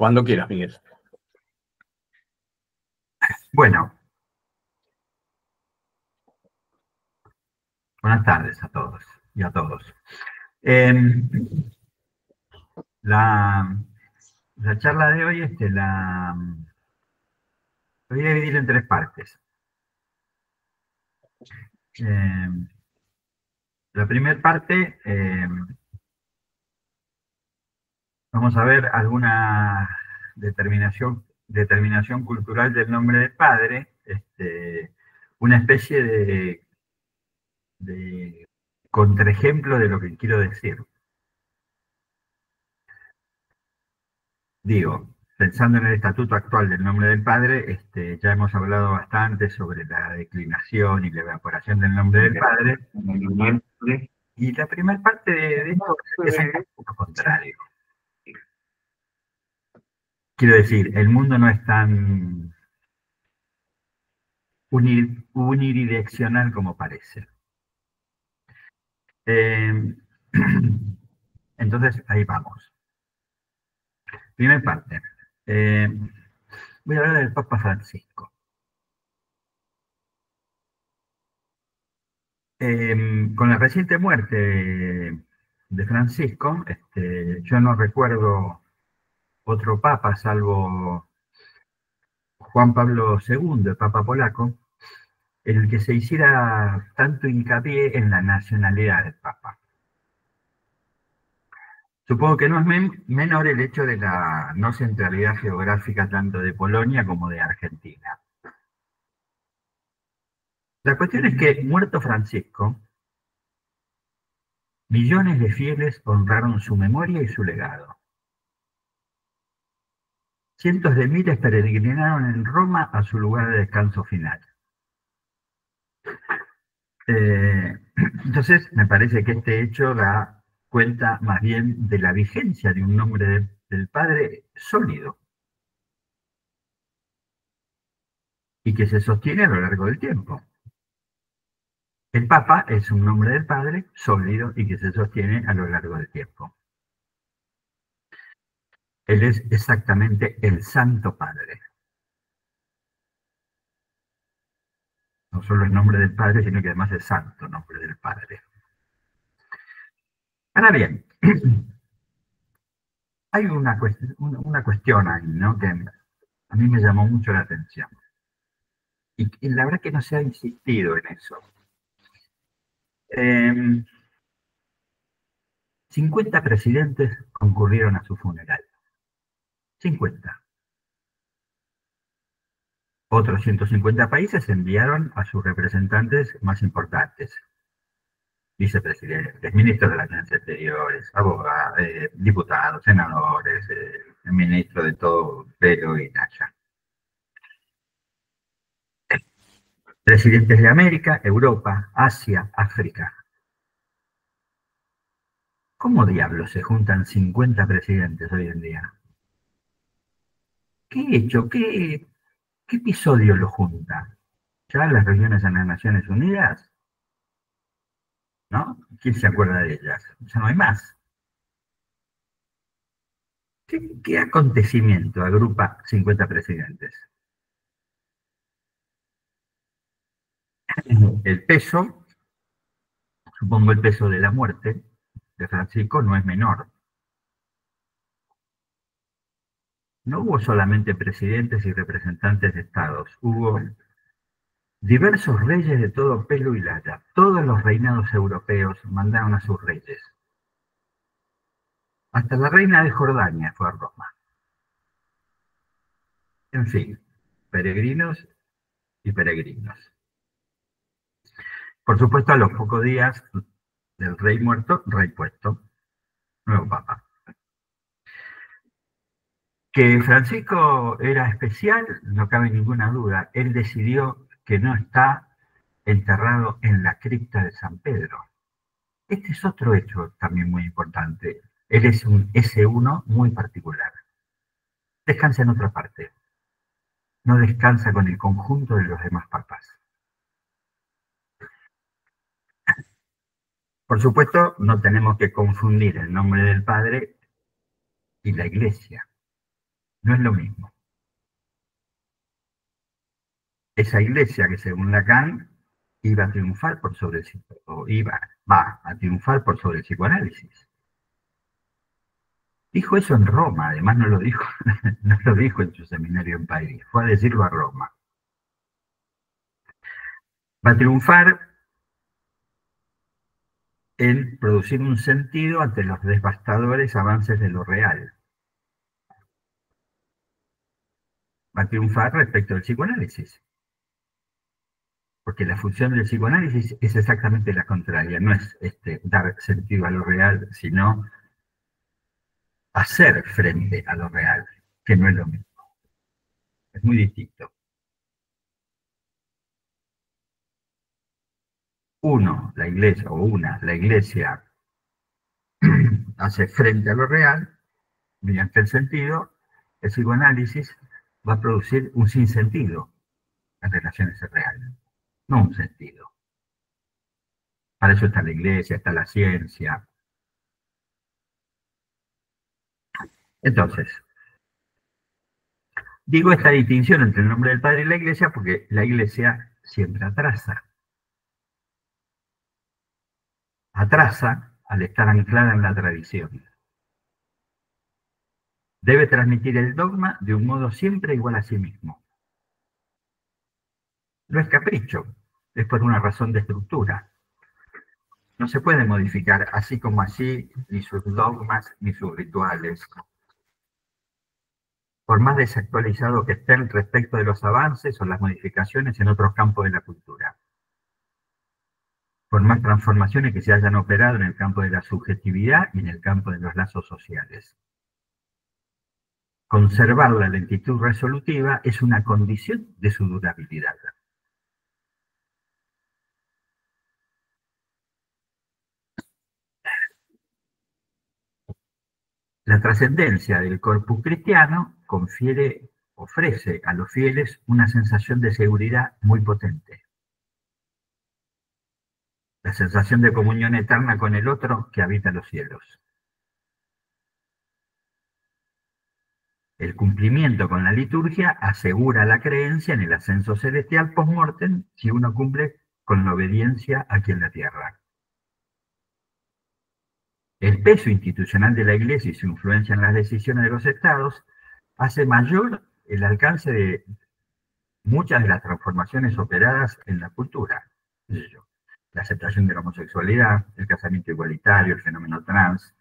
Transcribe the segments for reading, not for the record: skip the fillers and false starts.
Cuando quieras, Miguel. Bueno, buenas tardes a todos y a todos. La charla de hoy la voy a dividir en tres partes. La primera parte, vamos a ver alguna determinación cultural del nombre del padre, una especie de contraejemplo de lo que quiero decir. Digo, pensando en el estatuto actual del nombre del padre, ya hemos hablado bastante sobre la declinación y la evaporación del nombre del padre. Y la primera parte de esto es un poco contrario. Quiero decir, el mundo no es tan unidireccional como parece. Entonces, ahí vamos. Primera parte. Voy a hablar del Papa Francisco. Con la reciente muerte de Francisco, yo no recuerdo otro papa salvo Juan Pablo II, el papa polaco, en el que se hiciera tanto hincapié en la nacionalidad del papa. Supongo que no es menor el hecho de la no centralidad geográfica tanto de Polonia como de Argentina. La cuestión es que, muerto Francisco, millones de fieles honraron su memoria y su legado. Cientos de miles peregrinaron en Roma a su lugar de descanso final. Entonces, me parece que este hecho da cuenta más bien de la vigencia de un nombre del Padre sólido y que se sostiene a lo largo del tiempo. El Papa es un nombre del Padre sólido y que se sostiene a lo largo del tiempo. Él es exactamente el Santo Padre. No solo el nombre del Padre, sino que además es santo nombre del Padre. Ahora bien, hay una cuestión ahí, ¿no? Que a mí me llamó mucho la atención. Y la verdad que no se ha insistido en eso. 50 presidentes concurrieron a su funeral. 50. Otros 150 países enviaron a sus representantes más importantes. Vicepresidentes, ministros de las Relaciones Exteriores, abogados, diputados, senadores, ministros de todo pelo y naya. Presidentes de América, Europa, Asia, África. ¿Cómo diablos se juntan 50 presidentes hoy en día? ¿Qué hecho? ¿Qué episodio lo junta? ¿Ya las reuniones en las Naciones Unidas? ¿No? ¿Quién se acuerda de ellas? Ya no hay más. ¿Qué acontecimiento agrupa 50 presidentes? El peso, supongo el peso de la muerte de Francisco, no es menor. No hubo solamente presidentes y representantes de estados, hubo diversos reyes de todo pelo y laya. Todos los reinados europeos mandaron a sus reyes. Hasta la reina de Jordania fue a Roma. En fin, peregrinos y peregrinos. Por supuesto, a los pocos días del rey muerto, rey puesto, nuevo papa. Que Francisco era especial, no cabe ninguna duda. Él decidió que no está enterrado en la cripta de San Pedro. Este es otro hecho también muy importante. Él es un S1 muy particular. Descansa en otra parte. No descansa con el conjunto de los demás papas. Por supuesto, no tenemos que confundir el nombre del Padre y la Iglesia. no es lo mismo. Esa iglesia que según Lacan iba a triunfar por sobre el va a triunfar por sobre el psicoanálisis. Dijo eso en Roma, además no lo dijo, no lo dijo en su seminario en París, fue a decirlo a Roma. Va a triunfar en producir un sentido ante los devastadores avances de lo real. Va a triunfar respecto del psicoanálisis. Porque la función del psicoanálisis es exactamente la contraria, no es dar sentido a lo real, sino hacer frente a lo real, que no es lo mismo. Es muy distinto. La iglesia hace frente a lo real, mediante el sentido, el psicoanálisis va a producir un sinsentido en relación a ese real, no un sentido. Para eso está la iglesia, está la ciencia. Entonces, digo esta distinción entre el nombre del Padre y la iglesia porque la iglesia siempre atrasa. Atrasa al estar anclada en la tradición. Debe transmitir el dogma de un modo siempre igual a sí mismo. No es capricho, es por una razón de estructura. No se puede modificar así como así ni sus dogmas ni sus rituales. Por más desactualizado que estén respecto de los avances o las modificaciones en otros campos de la cultura. Por más transformaciones que se hayan operado en el campo de la subjetividad y en el campo de los lazos sociales. Conservar la lentitud resolutiva es una condición de su durabilidad. La trascendencia del corpus cristiano ofrece a los fieles una sensación de seguridad muy potente. La sensación de comunión eterna con el otro que habita los cielos. El cumplimiento con la liturgia asegura la creencia en el ascenso celestial post-mortem si uno cumple con la obediencia aquí en la tierra. El peso institucional de la Iglesia y su influencia en las decisiones de los estados hace mayor el alcance de muchas de las transformaciones operadas en la cultura. La aceptación de la homosexualidad, el casamiento igualitario, el fenómeno trans,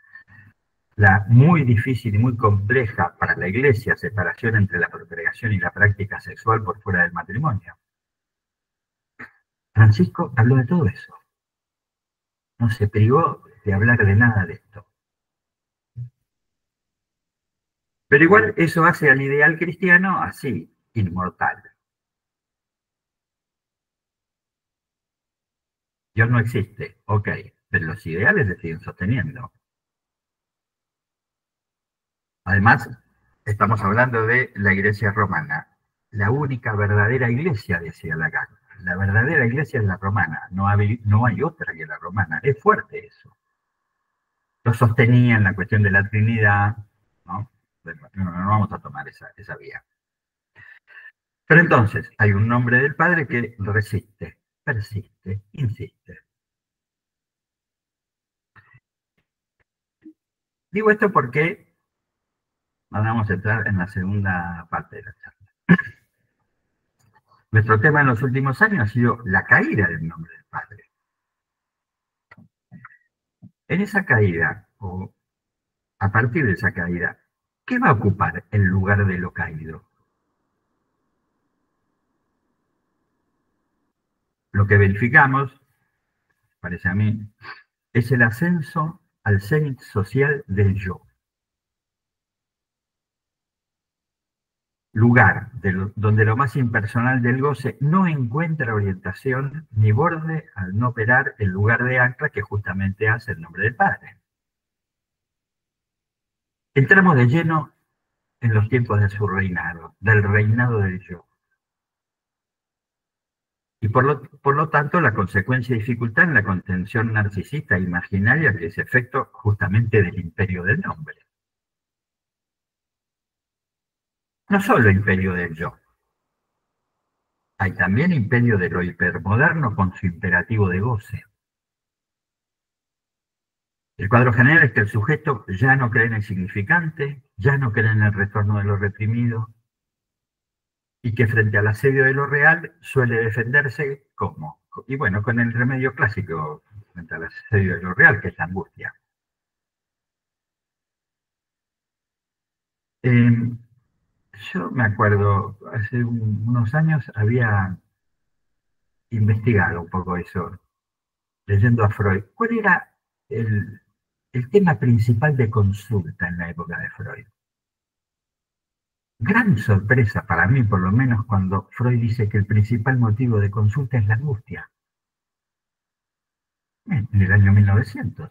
la muy difícil y muy compleja para la Iglesia separación entre la procreación y la práctica sexual por fuera del matrimonio. Francisco habló de todo eso. No se privó de hablar de nada de esto. Pero igual eso hace al ideal cristiano así, inmortal. Dios no existe, ok, pero los ideales se siguen sosteniendo. Además, estamos hablando de la iglesia romana. La única verdadera iglesia, decía Lacan. La verdadera iglesia es la romana, no hay otra que la romana. Es fuerte eso. Lo sostenía en la cuestión de la Trinidad, ¿no? Bueno, no vamos a tomar esa vía. Pero entonces, hay un nombre del Padre que resiste, persiste, insiste. Digo esto porque vamos a entrar en la segunda parte de la charla. Nuestro tema en los últimos años ha sido la caída del nombre del Padre. En esa caída, o a partir de esa caída, ¿qué va a ocupar el lugar de lo caído? Lo que verificamos, parece a mí, es el ascenso al cenit social del yo. Lugar donde lo más impersonal del goce no encuentra orientación ni borde al no operar el lugar de ancla que justamente hace el nombre del Padre. Entramos de lleno en los tiempos de su reinado, del reinado del yo. Y por lo tanto, la consecuencia y dificultad en la contención narcisista e imaginaria que es efecto justamente del imperio del nombre. No solo imperio del yo, hay también imperio de lo hipermoderno con su imperativo de goce. El cuadro general es que el sujeto ya no cree en el significante, ya no cree en el retorno de lo reprimido, y que frente al asedio de lo real suele defenderse como, y bueno, con el remedio clásico frente al asedio de lo real, que es la angustia. Eh, yo me acuerdo, hace unos años había investigado un poco eso, leyendo a Freud. ¿Cuál era el tema principal de consulta en la época de Freud? Gran sorpresa para mí, por lo menos, cuando Freud dice que el principal motivo de consulta es la angustia. En el año 1900,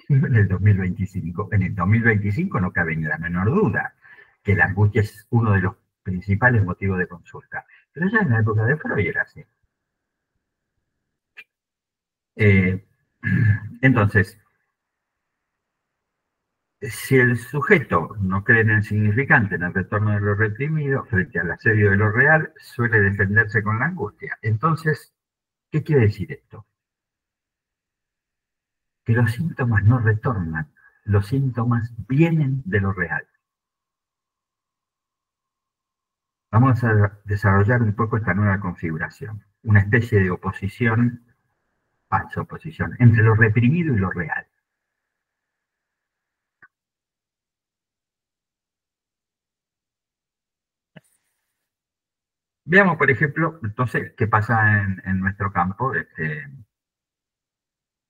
en el 2025. En el 2025 no cabe ni la menor duda que la angustia es uno de los principales motivos de consulta. Pero ya en la época de Freud era así. Eh, entonces, si el sujeto no cree en el significante, en el retorno de lo reprimido, frente al asedio de lo real, suele defenderse con la angustia. Entonces, ¿qué quiere decir esto? Que los síntomas no retornan, los síntomas vienen de lo real. Vamos a desarrollar un poco esta nueva configuración, una especie de oposición, falsa oposición, entre lo reprimido y lo real. Veamos, por ejemplo, entonces, qué pasa en nuestro campo,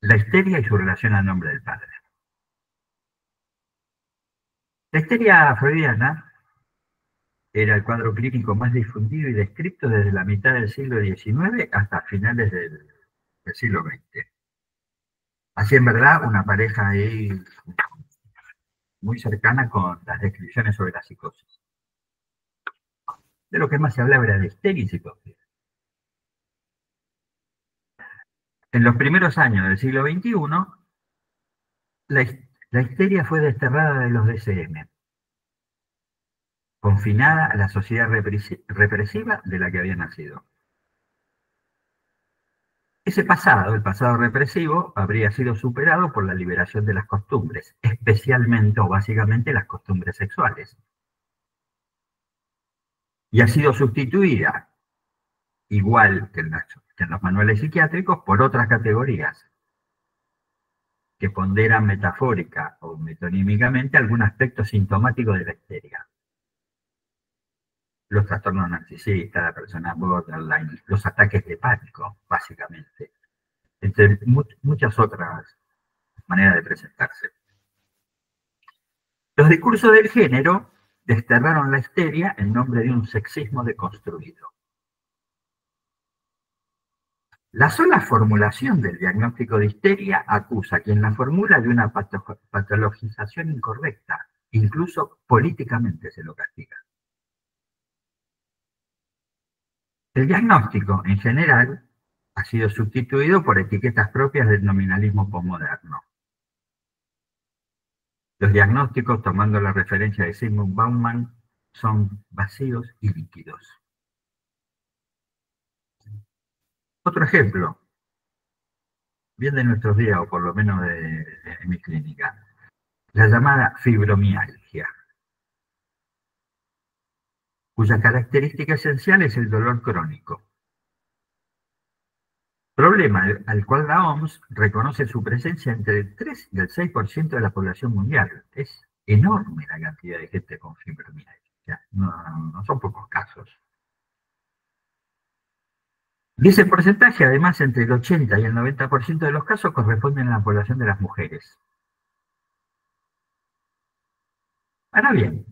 la histeria y su relación al nombre del padre. La histeria freudiana era el cuadro clínico más difundido y descrito desde la mitad del siglo XIX hasta finales del siglo XX. Así en verdad una pareja ahí muy cercana con las descripciones sobre la psicosis. De lo que más se hablaba era de histeria y psicosis. En los primeros años del siglo XXI, la histeria fue desterrada de los DSM, confinada a la sociedad represiva de la que había nacido. Ese pasado, el pasado represivo, habría sido superado por la liberación de las costumbres, especialmente o básicamente las costumbres sexuales. Y ha sido sustituida, igual que en los manuales psiquiátricos, por otras categorías que ponderan metafórica o metonímicamente algún aspecto sintomático de la histeria. Los trastornos narcisistas, la persona borderline, los ataques de pánico, básicamente, entre muchas otras maneras de presentarse. Los discursos del género desterraron la histeria en nombre de un sexismo deconstruido. La sola formulación del diagnóstico de histeria acusa a quien la formula de una patologización incorrecta, incluso políticamente se lo castiga. El diagnóstico, en general, ha sido sustituido por etiquetas propias del nominalismo posmoderno. Los diagnósticos, tomando la referencia de Zygmunt Bauman, son vacíos y líquidos. Otro ejemplo, bien de nuestros días, o por lo menos de mi clínica, la llamada fibromialgia, cuya característica esencial es el dolor crónico. Problema al cual la OMS reconoce su presencia entre el 3 y el 6% de la población mundial. Es enorme la cantidad de gente con fibromialgia. No son pocos casos. Y ese porcentaje, además, entre el 80 y el 90% de los casos corresponden a la población de las mujeres. Ahora bien,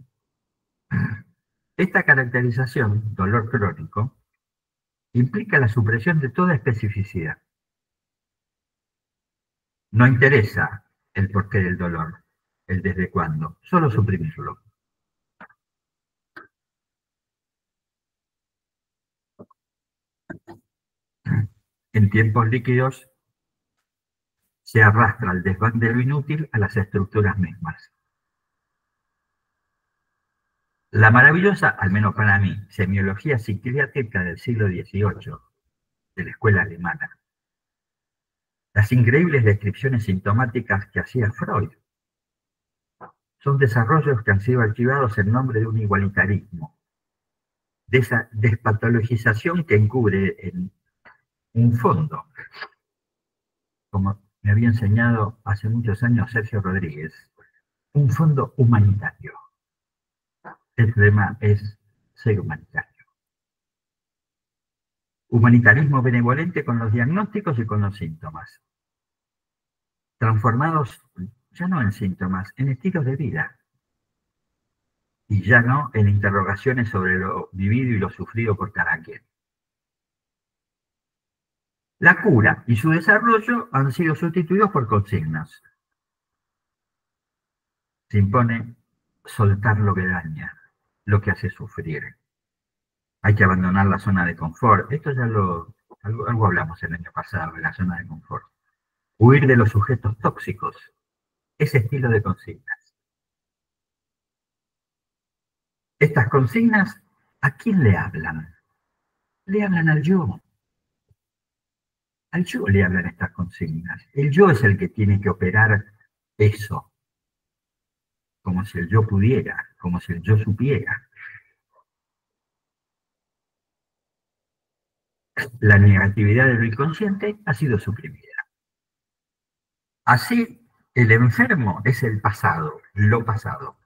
esta caracterización, dolor crónico, implica la supresión de toda especificidad. No interesa el porqué del dolor, el desde cuándo, solo suprimirlo. En tiempos líquidos se arrastra el desván de lo inútil a las estructuras mismas. La maravillosa, al menos para mí, semiología psiquiátrica del siglo XVIII, de la escuela alemana. Las increíbles descripciones sintomáticas que hacía Freud son desarrollos que han sido archivados en nombre de un igualitarismo, de esa despatologización que encubre en un fondo, como me había enseñado hace muchos años Sergio Rodríguez, un fondo humanitario. El tema es ser humanitario. Humanitarismo benevolente con los diagnósticos y con los síntomas, transformados ya no en síntomas, en estilos de vida, y ya no en interrogaciones sobre lo vivido y lo sufrido por cada quien. La cura y su desarrollo han sido sustituidos por consignas. Se impone soltar lo que daña, lo que hace sufrir. Hay que abandonar la zona de confort. Esto ya algo hablamos el año pasado de la zona de confort. Huir de los sujetos tóxicos. Ese estilo de consignas. Estas consignas, ¿a quién le hablan? Le hablan al yo. Al yo le hablan estas consignas. El yo es el que tiene que operar eso. Como si el yo pudiera, como si el yo supiera. La negatividad de lo inconsciente ha sido suprimida. Así, el enfermo es el pasado, lo pasado.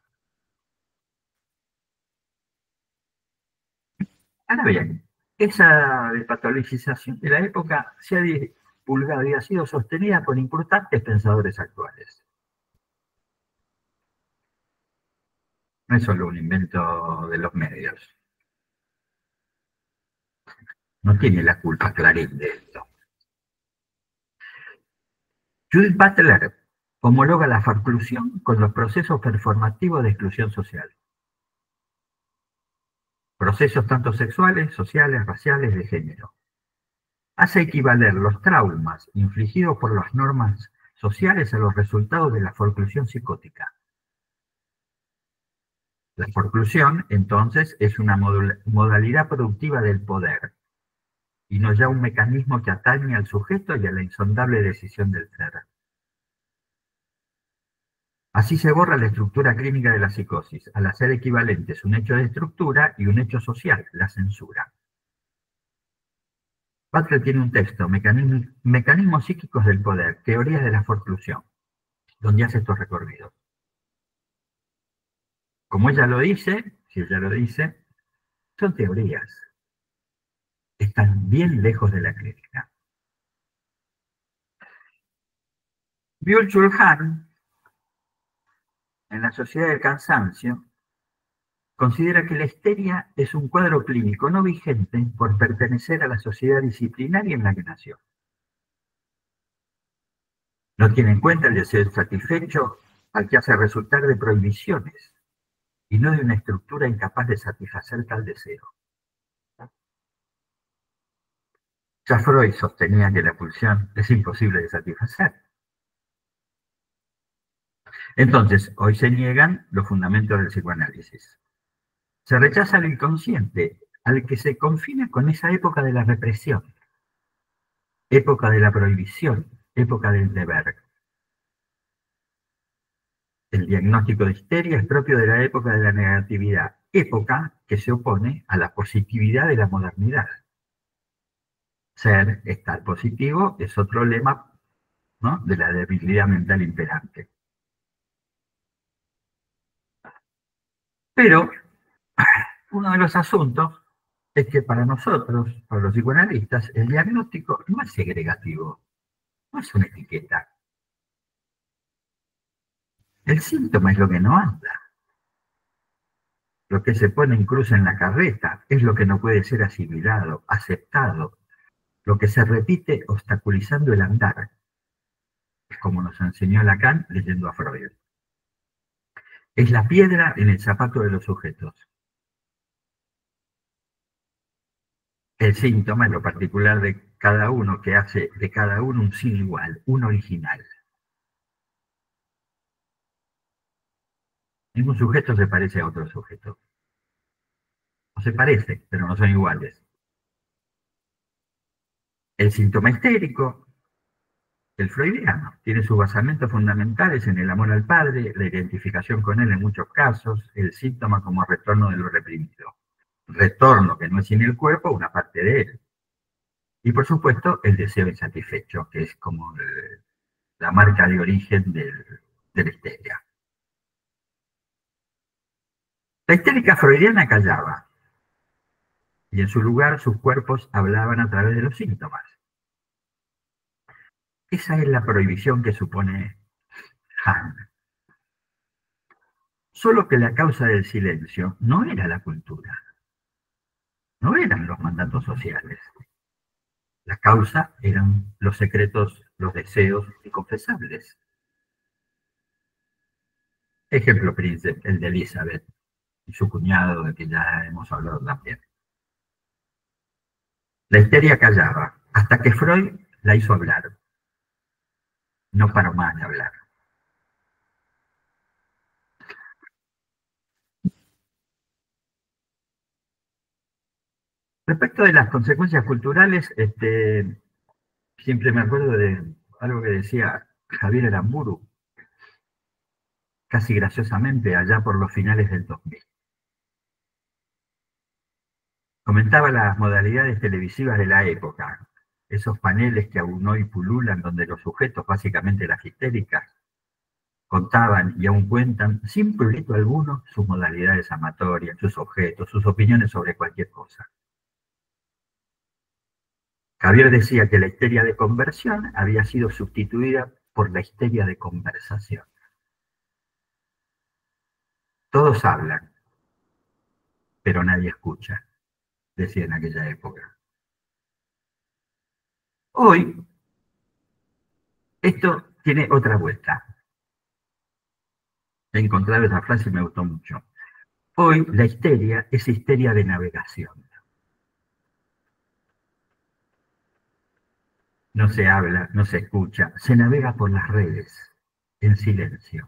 Ahora bien, esa despatologización de la época se ha divulgado y ha sido sostenida por importantes pensadores actuales. No es solo un invento de los medios. No tiene la culpa Clarín de esto. Judith Butler homologa la farclusión con los procesos performativos de exclusión social. Procesos tanto sexuales, sociales, raciales, de género. Hace equivaler los traumas infligidos por las normas sociales a los resultados de la forclusión psicótica. La forclusión, entonces, es una modalidad productiva del poder, y no ya un mecanismo que atañe al sujeto y a la insondable decisión del ser. Así se borra la estructura clínica de la psicosis, al hacer equivalentes un hecho de estructura y un hecho social, la censura. Butler tiene un texto, Mecanismos psíquicos del poder, teorías de la forclusión, donde hace estos recorridos. Como ella lo dice, si ella lo dice, son teorías. Están bien lejos de la crítica. Byung-Chul Han, en La sociedad del cansancio, considera que la histeria es un cuadro clínico no vigente por pertenecer a la sociedad disciplinaria en la que nació. No tiene en cuenta el deseo insatisfecho al que hace resultar de prohibiciones y no de una estructura incapaz de satisfacer tal deseo. Ya Freud sostenía que la pulsión es imposible de satisfacer. Entonces, hoy se niegan los fundamentos del psicoanálisis. Se rechaza el inconsciente, al que se confina con esa época de la represión, época de la prohibición, época del deber. El diagnóstico de histeria es propio de la época de la negatividad, época que se opone a la positividad de la modernidad. Ser, estar positivo, es otro lema, ¿no?, de la debilidad mental imperante. Pero uno de los asuntos es que para nosotros, para los psicoanalistas, el diagnóstico no es segregativo, no es una etiqueta. El síntoma es lo que no anda. Lo que se pone en cruz en la carreta es lo que no puede ser asimilado, aceptado, lo que se repite obstaculizando el andar, como nos enseñó Lacan leyendo a Freud. Es la piedra en el zapato de los sujetos. El síntoma es lo particular de cada uno, que hace de cada uno un sin igual, un original. Ningún sujeto se parece a otro sujeto. se parecen, pero no son iguales. El síntoma histérico, el freudiano, tiene sus basamentos fundamentales en el amor al padre, la identificación con él en muchos casos, el síntoma como retorno de lo reprimido. Retorno que no es sin el cuerpo, una parte de él. Y por supuesto, el deseo insatisfecho, que es como la marca de origen de la histeria. La histérica freudiana callaba, y en su lugar sus cuerpos hablaban a través de los síntomas. Esa es la prohibición que supone Hahn. Solo que la causa del silencio no era la cultura, no eran los mandatos sociales. La causa eran los secretos, los deseos inconfesables. Ejemplo príncipe, el de Elizabeth y su cuñado, de que ya hemos hablado también. La histeria callaba, hasta que Freud la hizo hablar. No paró más de hablar. Respecto de las consecuencias culturales, siempre me acuerdo de algo que decía Javier Aramburu, casi graciosamente, allá por los finales del 2000. Comentaba las modalidades televisivas de la época, esos paneles que aún hoy pululan, donde los sujetos, básicamente las histéricas, contaban y aún cuentan, sin prurito alguno, sus modalidades amatorias, sus objetos, sus opiniones sobre cualquier cosa. Javier decía que la histeria de conversión había sido sustituida por la histeria de conversación. Todos hablan, pero nadie escucha, decía en aquella época. Hoy, esto tiene otra vuelta. He encontrado esa frase y me gustó mucho. Hoy la histeria es histeria de navegación. No se habla, no se escucha, se navega por las redes, en silencio.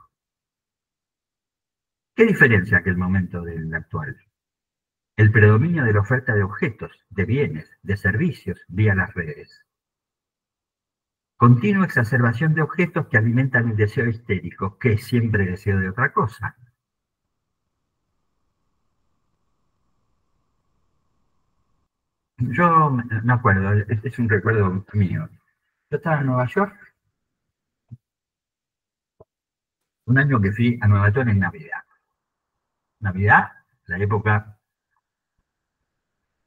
¿Qué diferencia aquel momento del actual? El predominio de la oferta de objetos, de bienes, de servicios vía las redes. Continua exacerbación de objetos que alimentan el deseo histérico, que es siempre deseo de otra cosa. Yo me acuerdo, este es un recuerdo mío. Yo estaba en Nueva York, un año que fui a Nueva York en Navidad. Navidad, la época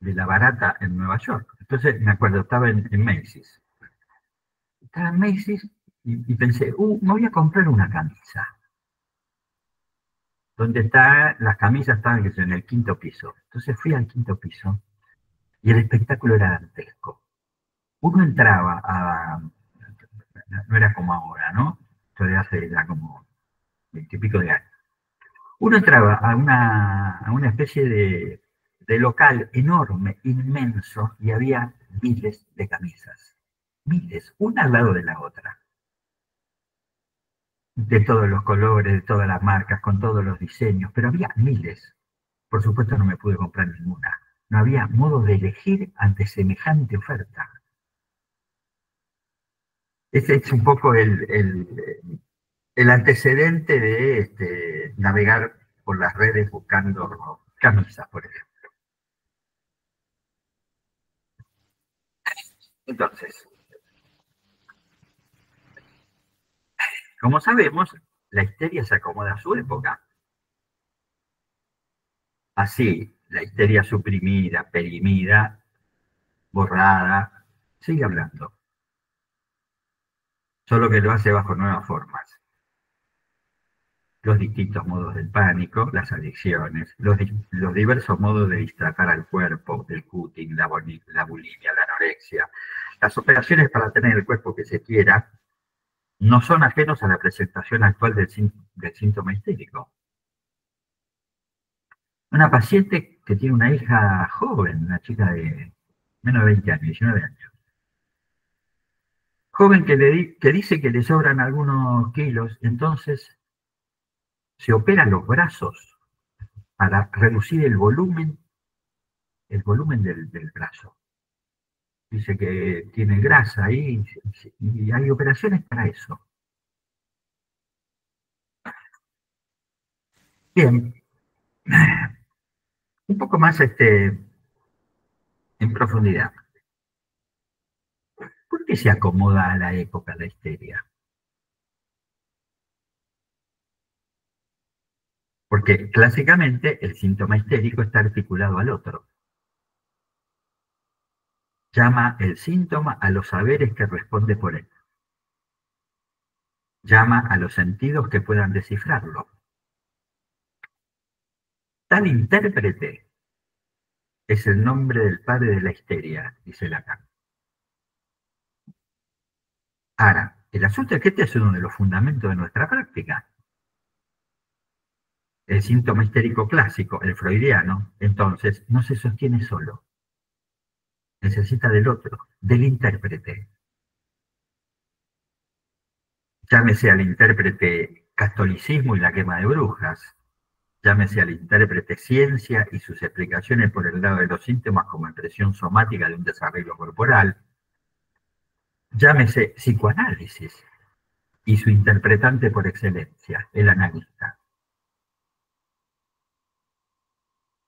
de la barata en Nueva York. Entonces me acuerdo, estaba en Macy's. Estaba en Macy's y pensé, me voy a comprar una camisa. Donde está, las camisas estaban en el quinto piso. Entonces fui al quinto piso y el espectáculo era dantesco. Uno entraba a, no era como ahora, ¿no? Esto de hace ya como 20 y pico de años. Uno entraba a una especie de local enorme, inmenso, y había miles de camisas. Miles, una al lado de la otra. De todos los colores, de todas las marcas, con todos los diseños, pero había miles. Por supuesto no me pude comprar ninguna. No había modo de elegir ante semejante oferta. Ese es un poco el antecedente de navegar por las redes buscando camisas, por ejemplo. Entonces, como sabemos, la histeria se acomoda a su época. Así, la histeria suprimida, perimida, borrada, sigue hablando. Solo que lo hace bajo nuevas formas. Los distintos modos del pánico, las adicciones, los diversos modos de distratar al cuerpo, el cutting, la bulimia, la anorexia, las operaciones para tener el cuerpo que se quiera, no son ajenos a la presentación actual del síntoma histérico. Una paciente que tiene una hija joven, una chica de menos de 20 años, 19 años, joven que dice que le sobran algunos kilos, entonces se operan los brazos para reducir el volumen el volumen del brazo. Dice que tiene grasa ahí y hay operaciones para eso. Bien, un poco más en profundidad. ¿Por qué se acomoda a la época la histeria? Porque clásicamente el síntoma histérico está articulado al otro. Llama el síntoma a los saberes que responde por él. Llama a los sentidos que puedan descifrarlo. Tal intérprete es el nombre del padre de la histeria, dice Lacan. Ahora, el asunto es que este es uno de los fundamentos de nuestra práctica. El síntoma histérico clásico, el freudiano, entonces, no se sostiene solo. Necesita del otro, del intérprete. Llámese al intérprete catolicismo y la quema de brujas, llámese al intérprete ciencia y sus explicaciones por el lado de los síntomas como impresión somática de un desarrollo corporal, llámese psicoanálisis y su interpretante por excelencia, el analista.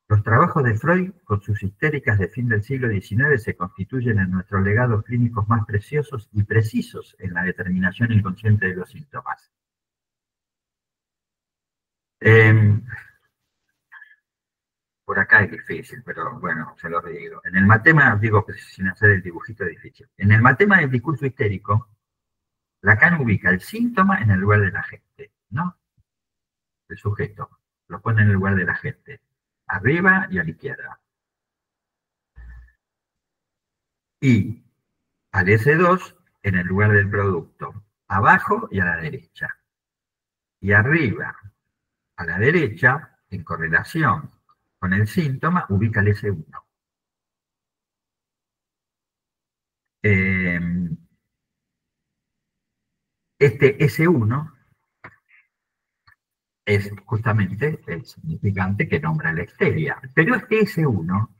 Los trabajos de Freud, con sus histéricas de fin del siglo XIX, se constituyen en nuestros legados clínicos más preciosos y precisos en la determinación inconsciente de los síntomas. Por acá es difícil, pero bueno, se lo digo. En el matema, os digo que sin hacer el dibujito es difícil. En el matema del discurso histérico, Lacan ubica el síntoma en el lugar de la gente, ¿no? El sujeto. Lo pone en el lugar de la gente. Arriba y a la izquierda. Y al S2 en el lugar del producto. Abajo y a la derecha. Y arriba, a la derecha, en correlación con el síntoma, ubica el S1. Este S1 es justamente el significante que nombra la histeria. Pero este S1 no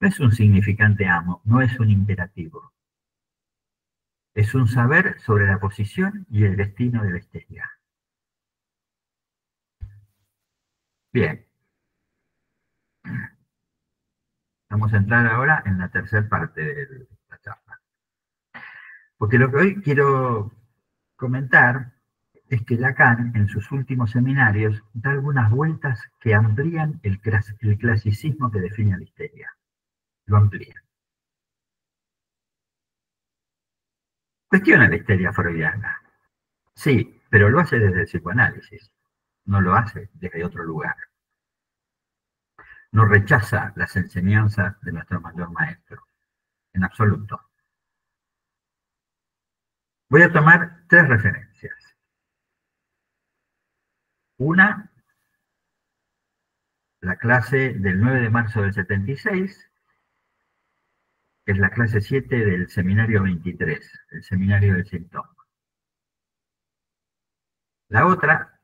es un significante amo, no es un imperativo. Es un saber sobre la posición y el destino de la histeria. Bien. Vamos a entrar ahora en la tercera parte de la charla. Porque lo que hoy quiero comentar es que Lacan, en sus últimos seminarios, da algunas vueltas que amplían el clasicismo que define la histeria. Lo amplía. Cuestiona la histeria freudiana. Sí, pero lo hace desde el psicoanálisis. No lo hace desde otro lugar. No rechaza las enseñanzas de nuestro mayor maestro. En absoluto. Voy a tomar tres referencias. Una, la clase del 9 de marzo del 76, que es la clase 7 del seminario 23, el seminario del síntoma. La otra,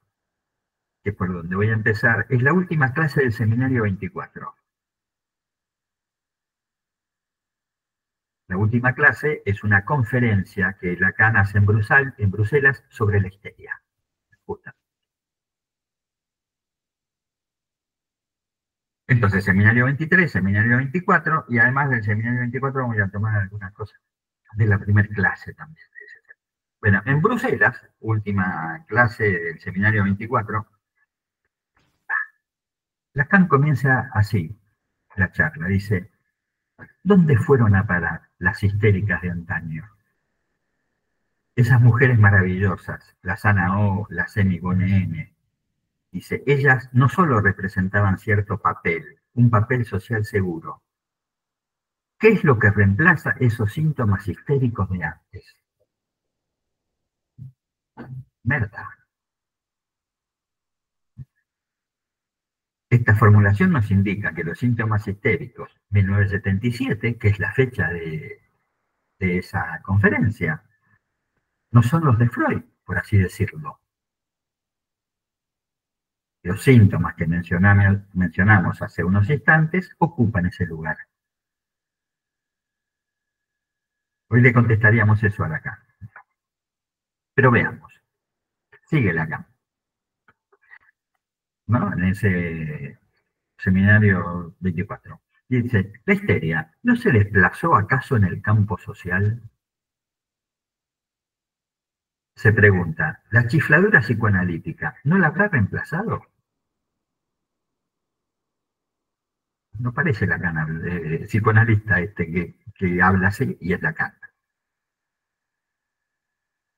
que es por donde voy a empezar, es la última clase del seminario 24. La última clase es una conferencia que Lacan hace en Bruselas sobre la histeria. Justa. Entonces, seminario 23, seminario 24, y además del seminario 24 vamos a tomar algunas cosas de la primera clase también. Bueno, en Bruselas, última clase del seminario 24, Lacan comienza así la charla. Dice, ¿dónde fueron a parar las histéricas de antaño? Esas mujeres maravillosas, la Sana O, la Semigone N. Dice, ellas no solo representaban cierto papel, un papel social seguro. ¿Qué es lo que reemplaza esos síntomas histéricos de antes? Merda. Esta formulación nos indica que los síntomas histéricos 1977, que es la fecha de esa conferencia, no son los de Freud, por así decirlo. Los síntomas que mencionamos hace unos instantes ocupan ese lugar. Hoy le contestaríamos eso a Lacan. Pero veamos, sigue Lacan, ¿no? En ese seminario 24. Dice, la histeria, ¿no se desplazó acaso en el campo social? Se pregunta, ¿la chifladura psicoanalítica no la habrá reemplazado? No parece Lacan, psicoanalista que habla así, y es Lacan.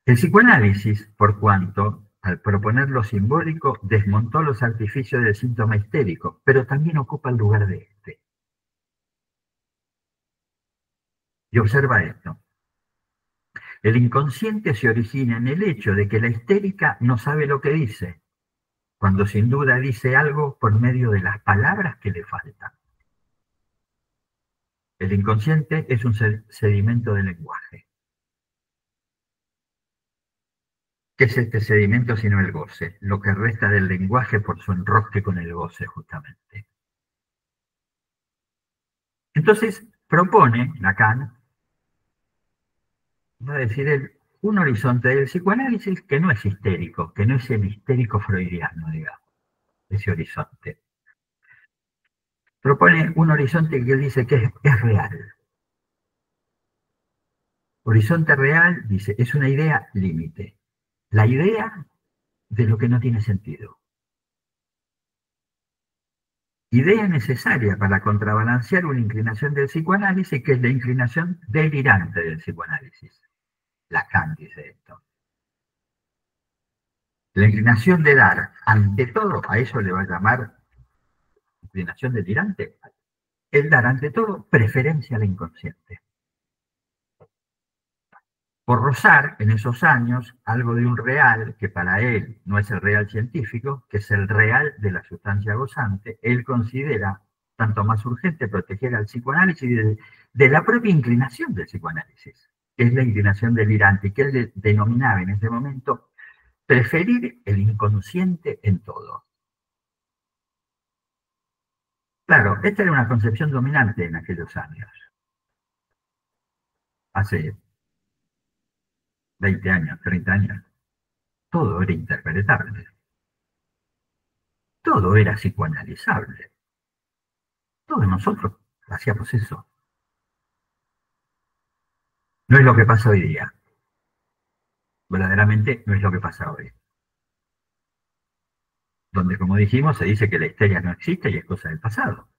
El psicoanálisis, por cuanto, al proponer lo simbólico, desmontó los artificios del síntoma histérico, pero también ocupa el lugar de este. Y observa esto. El inconsciente se origina en el hecho de que la histérica no sabe lo que dice, cuando sin duda dice algo por medio de las palabras que le faltan. El inconsciente es un sedimento del lenguaje. ¿Qué es este sedimento sino el goce? Lo que resta del lenguaje por su enrosque con el goce, justamente. Entonces, propone Lacan, va a decir él, un horizonte del psicoanálisis que no es histérico, que no es el histérico freudiano, digamos, ese horizonte. Propone un horizonte que él dice que es real. Horizonte real, dice, es una idea límite. La idea de lo que no tiene sentido. Idea necesaria para contrabalancear una inclinación del psicoanálisis, que es la inclinación delirante del psicoanálisis. Lacan dice esto. La inclinación de dar, ante todo, a eso le va a llamar inclinación delirante, el dar ante todo preferencia al inconsciente. Por rozar en esos años algo de un real que para él no es el real científico, que es el real de la sustancia gozante, él considera tanto más urgente proteger al psicoanálisis de la propia inclinación del psicoanálisis, que es la inclinación delirante, que él denominaba en ese momento preferir el inconsciente en todo. Claro, esta era una concepción dominante en aquellos años, hace 20 años, 30 años. Todo era interpretable, todo era psicoanalizable. Todos nosotros hacíamos eso. No es lo que pasa hoy día. Verdaderamente no es lo que pasa hoy. Donde, como dijimos, se dice que la histeria no existe y es cosa del pasado.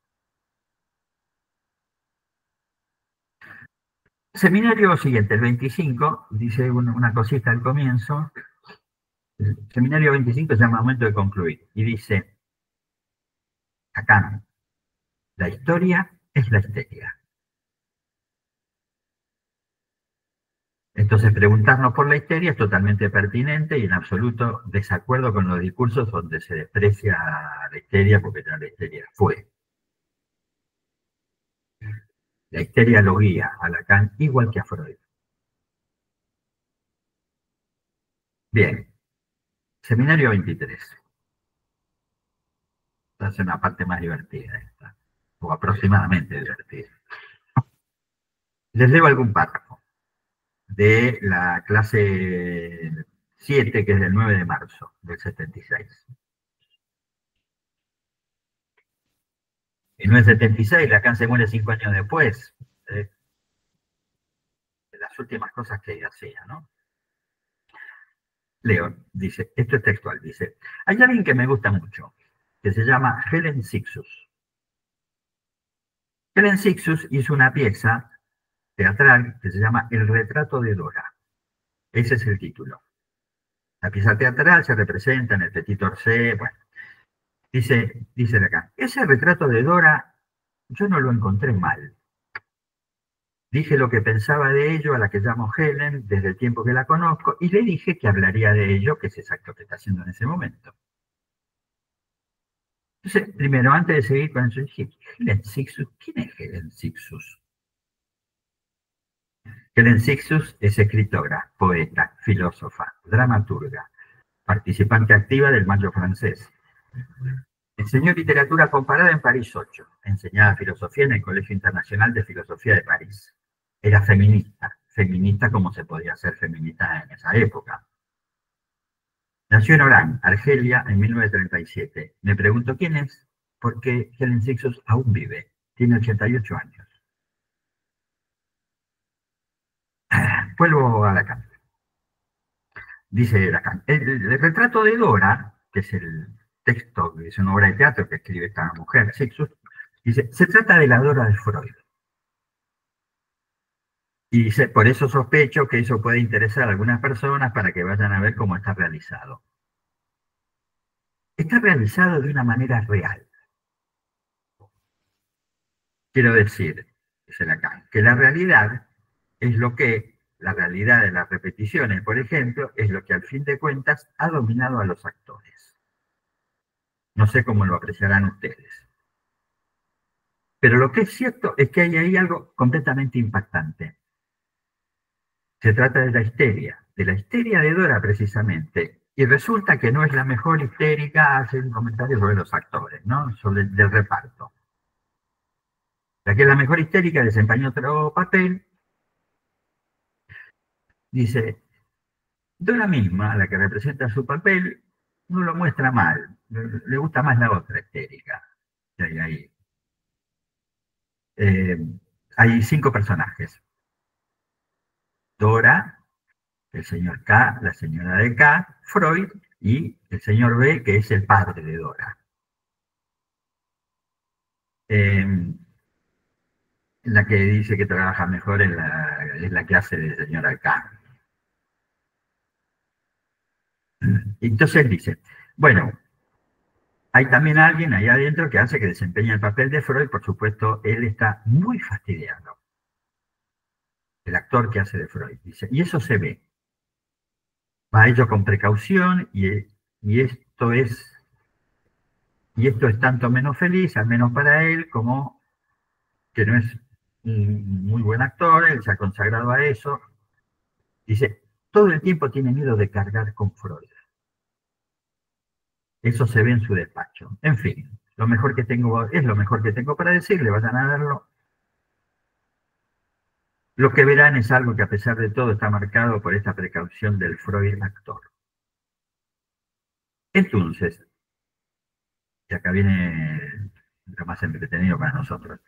Seminario siguiente, el 25, dice una cosita al comienzo. El seminario 25 se llama Momento de concluir. Y dice, acá, la historia es la histeria. Entonces, preguntarnos por la histeria es totalmente pertinente y en absoluto desacuerdo con los discursos donde se desprecia la histeria porque la histeria fue. La histeria lo guía a Lacan igual que a Freud. Bien, seminario 23. Esta es una parte más divertida, esta, o aproximadamente divertida. Les leo algún párrafo de la clase 7, que es del 9 de marzo del 76. En 1976, Lacan se muere 5 años después, de las últimas cosas que hacía, ¿no? Leo, dice, esto es textual, dice, hay alguien que me gusta mucho, que se llama Helen Sixus. Helen Sixus hizo una pieza teatral que se llama El retrato de Dora. Ese es el título. La pieza teatral se representa en el Petit Orsay, bueno, dice acá, ese retrato de Dora yo no lo encontré mal. Dije lo que pensaba de ello a la que llamo Helen desde el tiempo que la conozco y le dije que hablaría de ello, que es exacto lo que está haciendo en ese momento. Entonces, primero, antes de seguir con eso, dije, Helen Sixus, ¿quién es Helen Sixus? Helen Sixus es escritora, poeta, filósofa, dramaturga, participante activa del Mayo francés, Enseñó literatura comparada en París 8. Enseñaba filosofía en el Colegio Internacional de Filosofía de París. Era feminista, feminista como se podía ser feminista en esa época. Nació en Orán, Argelia, en 1937. Me pregunto quién es, porque Helen Sixtus aún vive. Tiene 88 años. Vuelvo a Lacan. Dice Lacan, el retrato de Dora, que es el texto, que es una obra de teatro que escribe esta mujer, Sixtus, dice, se trata de la Dora de Freud. Y dice, por eso sospecho que eso puede interesar a algunas personas para que vayan a ver cómo está realizado. Está realizado de una manera real. Quiero decir, dice Lacan, que la realidad es lo que, la realidad de las repeticiones, por ejemplo, es lo que al fin de cuentas ha dominado a los actores. No sé cómo lo apreciarán ustedes. Pero lo que es cierto es que hay ahí algo completamente impactante. Se trata de la histeria de Dora precisamente. Y resulta que no es la mejor histérica, hace un comentario sobre los actores, ¿no? Sobre el reparto. La que es la mejor histérica desempeñó otro papel, dice, Dora misma, la que representa su papel, no lo muestra mal, le gusta más la otra histérica que hay ahí. Eh, hay 5 personajes. Dora, el señor K, la señora de K, Freud y el señor B, que es el padre de Dora. La que dice que trabaja mejor es la que hace de señora K. Entonces dice, bueno, hay también alguien ahí adentro que hace que desempeña el papel de Freud, por supuesto, él está muy fastidiado, el actor que hace de Freud, dice, y eso se ve, va a ello con precaución y esto es y esto es tanto menos feliz, al menos para él, como que no es un muy buen actor, él se ha consagrado a eso. Dice, todo el tiempo tiene miedo de cargar con Freud. Eso se ve en su despacho. En fin, lo mejor que tengo es lo mejor que tengo para decirle, vayan a verlo. Lo que verán es algo que a pesar de todo está marcado por esta precaución del Freud actor. Entonces, y acá viene lo más entretenido para nosotros.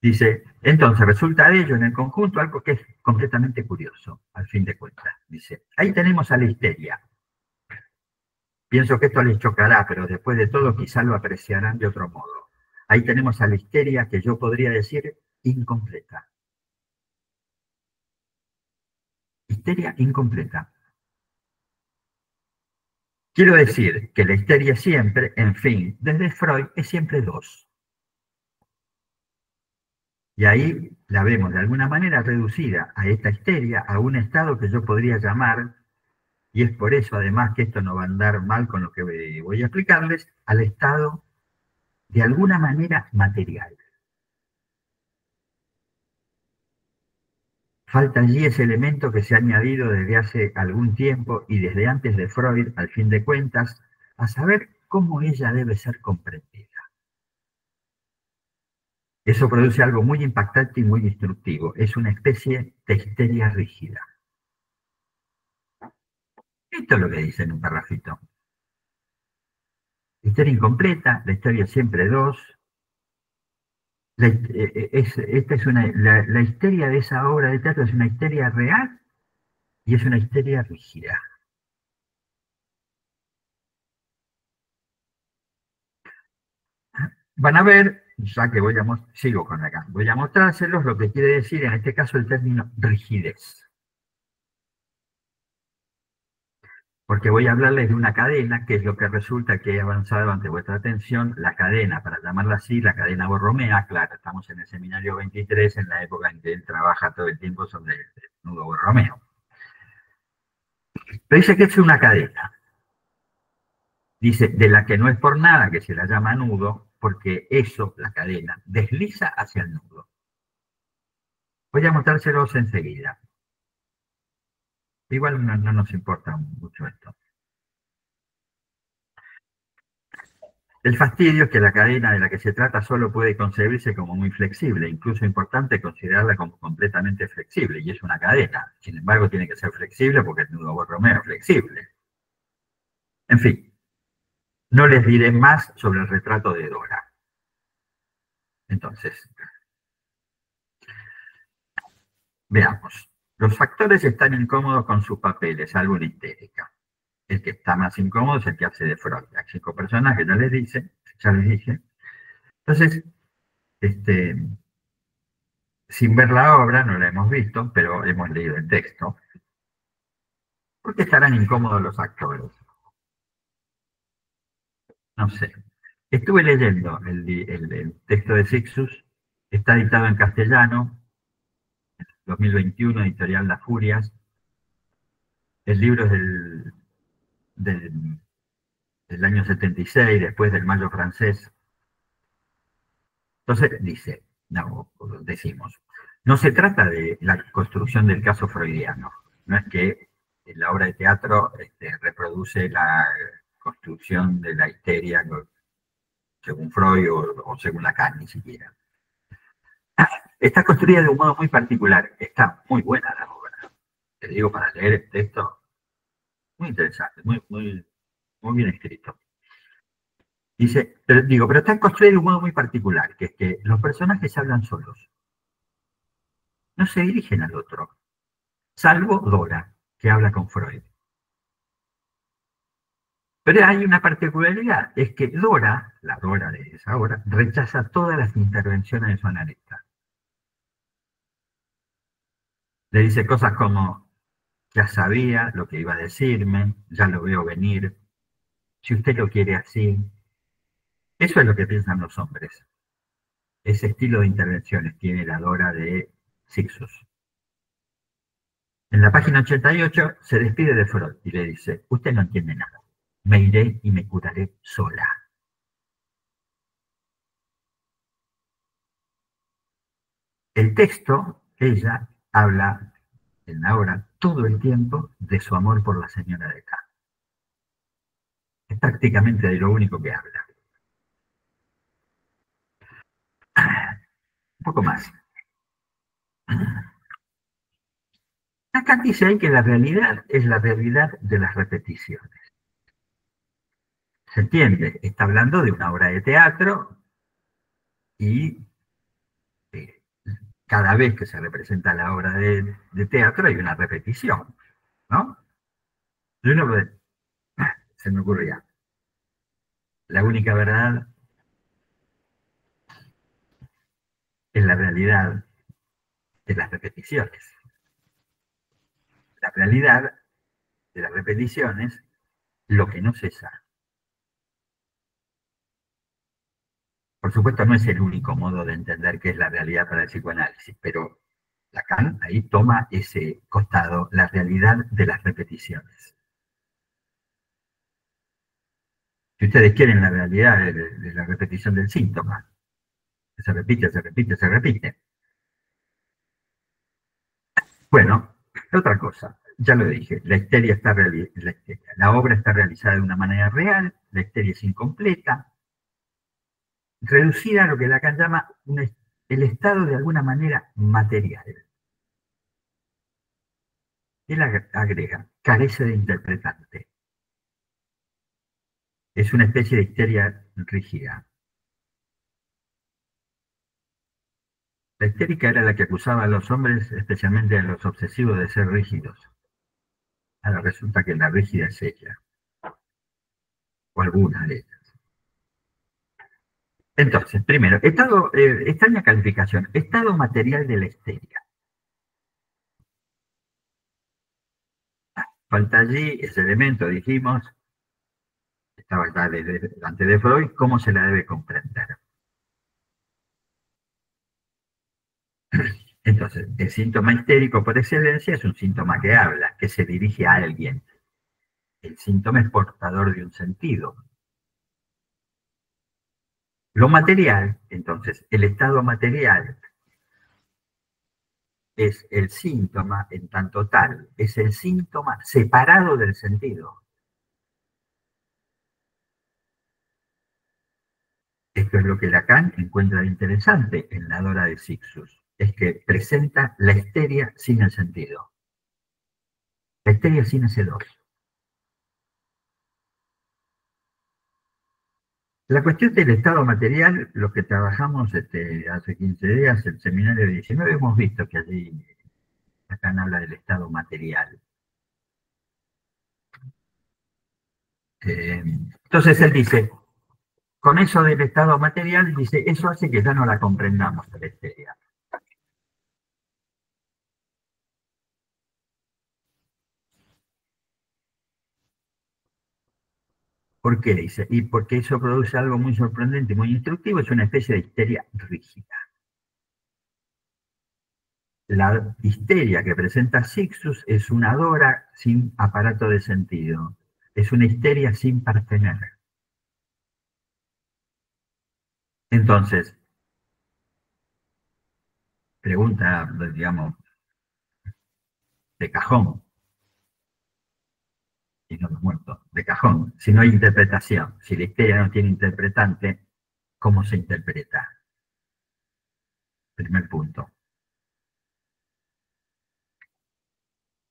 Dice, entonces resulta de ello en el conjunto algo que es completamente curioso, al fin de cuentas. Dice, ahí tenemos a la histeria. Pienso que esto les chocará, pero después de todo quizá lo apreciarán de otro modo. Ahí tenemos a la histeria que yo podría decir incompleta. Histeria incompleta. Quiero decir que la histeria siempre, en fin, desde Freud es siempre 2. Y ahí la vemos de alguna manera reducida a esta histeria, a un estado que yo podría llamar, y es por eso además que esto no va a andar mal con lo que voy a explicarles, al estado de alguna manera material. Falta allí ese elemento que se ha añadido desde hace algún tiempo y desde antes de Freud, al fin de cuentas, a saber cómo ella debe ser comprendida. Eso produce algo muy impactante y muy destructivo. Es una especie de histeria rígida. Esto es lo que dice en un parrafito. Historia incompleta, la historia siempre 2. Esta es la histeria de esa obra de teatro es una histeria real y es una histeria rígida. Van a ver, ya que sigo con acá, voy a mostrárselos lo que quiere decir en este caso el término rigidez. Porque voy a hablarles de una cadena, que es lo que resulta que he avanzado ante vuestra atención, la cadena, para llamarla así, la cadena Borromea, claro, estamos en el seminario 23, en la época en que él trabaja todo el tiempo sobre el nudo Borromeo. Pero dice que es una cadena. Dice, de la que no es por nada que se la llama nudo, porque eso, la cadena, desliza hacia el nudo. Voy a mostrárselos enseguida. Igual no nos importa mucho esto. El fastidio es que la cadena de la que se trata solo puede concebirse como muy flexible, incluso importante considerarla como completamente flexible, y es una cadena. Sin embargo, tiene que ser flexible porque el nudo Borromeo es flexible. En fin, no les diré más sobre el retrato de Dora. Entonces, veamos. Los factores están incómodos con sus papeles, salvo una histérica. El que está más incómodo es el que hace de Freud. Hay 5 personajes, ya les dije. Entonces, este, sin ver la obra, no la hemos visto, pero hemos leído el texto. ¿Por qué estarán incómodos los actores? No sé. Estuve leyendo el texto de Sixus, está editado en castellano, 2021, editorial Las Furias. El libro es del, del año 76, después del Mayo francés. Entonces dice, no, decimos, no se trata de la construcción del caso freudiano, no es que la obra de teatro reproduce la construcción de la histeria según Freud o según Lacan, ni siquiera. Está construida de un modo muy particular, está muy buena la obra, te digo, para leer el texto, muy interesante, muy bien escrito. Dice, pero está construida de un modo muy particular, que es que los personajes hablan solos, no se dirigen al otro, salvo Dora, que habla con Freud. Pero hay una particularidad, es que Dora, la Dora de esa obra, rechaza todas las intervenciones de su analista. Le dice cosas como, ya sabía lo que iba a decirme, ya lo veo venir, si usted lo quiere así. Eso es lo que piensan los hombres. Ese estilo de intervenciones tiene la Dora de Sixus. En la página 88 se despide de Freud y le dice, usted no entiende nada, me iré y me curaré sola. El texto, ella habla en la obra todo el tiempo de su amor por la señora de K. Es prácticamente de lo único que habla. Un poco más. Acá dice ahí que la realidad es la realidad de las repeticiones. ¿Se entiende? Está hablando de una obra de teatro y eh, cada vez que se representa la obra de teatro hay una repetición, ¿no? Y uno se me ocurría, la única verdad es la realidad de las repeticiones. La realidad de las repeticiones, lo que no cesa. Por supuesto, no es el único modo de entender qué es la realidad para el psicoanálisis, pero Lacan ahí toma ese costado, la realidad de las repeticiones. Si ustedes quieren la realidad de la repetición del síntoma, que se repite, se repite, se repite. Bueno, otra cosa, ya lo dije, la obra está realizada de una manera real, la histeria es incompleta, reducida a lo que Lacan llama el estado de alguna manera material. Él agrega, carece de interpretante. Es una especie de histeria rígida. La histérica era la que acusaba a los hombres, especialmente a los obsesivos, de ser rígidos. Ahora resulta que la rígida es ella, o alguna de ellas. Entonces, primero, extraña calificación, estado material de la histeria. Falta allí ese elemento, dijimos, estaba delante de Freud, cómo se la debe comprender. Entonces, el síntoma histérico por excelencia es un síntoma que habla, que se dirige a alguien. El síntoma es portador de un sentido. Lo material, entonces, el estado material es el síntoma en tanto tal, es el síntoma separado del sentido. esto es lo que Lacan encuentra de interesante en la Dora de Sixus, es que presenta la histeria sin el sentido. La histeria sin ese dos. La cuestión del estado material, los que trabajamos hace 15 días, el seminario de 19, hemos visto que allí Lacan habla del estado material. Entonces él dice, con eso del estado material, dice, eso hace que ya no la comprendamos la histeria. ¿Por qué? Dice, y porque eso produce algo muy sorprendente y muy instructivo, es una especie de histeria rígida. La histeria que presenta Sixtus es una Dora sin aparato de sentido, es una histeria sin partener. Entonces, pregunta, digamos, de cajón, y no los muertos, de cajón, si no hay interpretación, si la histeria no tiene interpretante, ¿cómo se interpreta? Primer punto.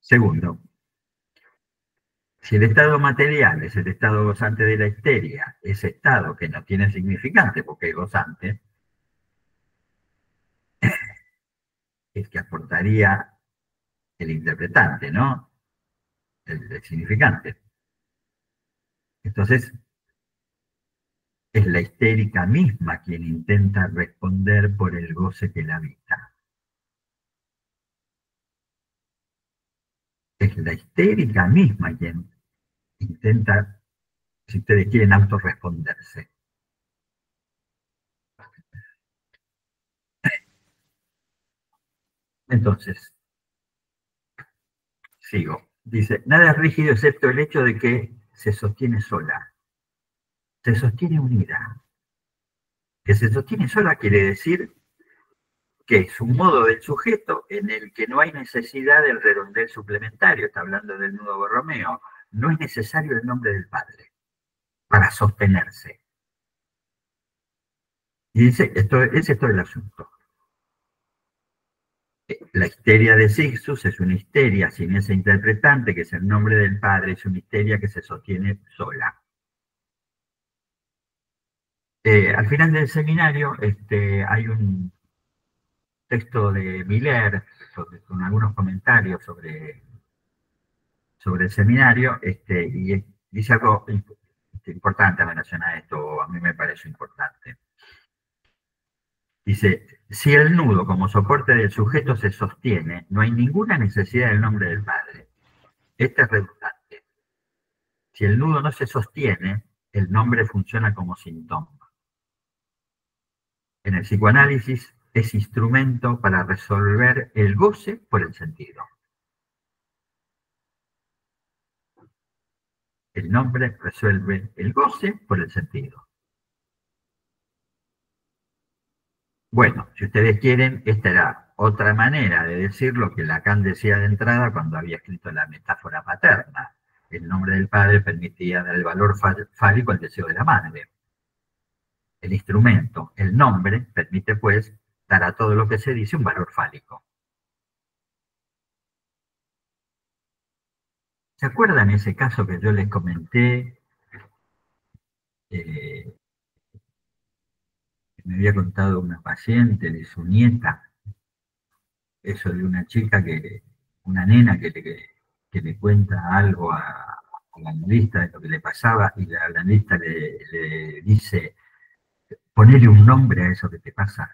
Segundo, si el estado material es el estado gozante de la histeria, ese estado que no tiene significante porque es gozante, es que aportaría el interpretante, ¿no? El significante. Entonces, es la histérica misma quien intenta responder por el goce que la habita. Es la histérica misma quien intenta, si ustedes quieren, autorresponderse. Entonces, sigo. Dice, nada es rígido excepto el hecho de que se sostiene sola, se sostiene unida. Que se sostiene sola quiere decir que es un modo del sujeto en el que no hay necesidad del redondel suplementario, está hablando del nudo Borromeo, no es necesario el nombre del padre para sostenerse. Y dice, ese es todo el asunto. La histeria de Sixtus es una histeria sin ese interpretante, que es el nombre del padre, es una histeria que se sostiene sola. Al final del seminario hay un texto de Miller con algunos comentarios sobre el seminario y dice algo importante en relación a esto, a mí me parece importante. Dice, si el nudo como soporte del sujeto se sostiene, no hay ninguna necesidad del nombre del padre. Este es redundante. Si el nudo no se sostiene, el nombre funciona como síntoma. En el psicoanálisis es instrumento para resolver el goce por el sentido. El nombre resuelve el goce por el sentido. Bueno, si ustedes quieren, esta era otra manera de decir lo que Lacan decía de entrada cuando había escrito la metáfora paterna. El nombre del padre permitía dar el valor fálico al deseo de la madre. El instrumento, el nombre, permite pues dar a todo lo que se dice un valor fálico. ¿Se acuerdan ese caso que yo les comenté? Que me había contado una paciente de su nieta, eso de una chica una nena que le cuenta algo a la analista de lo que le pasaba y la analista le dice, ponele un nombre a eso que te pasa.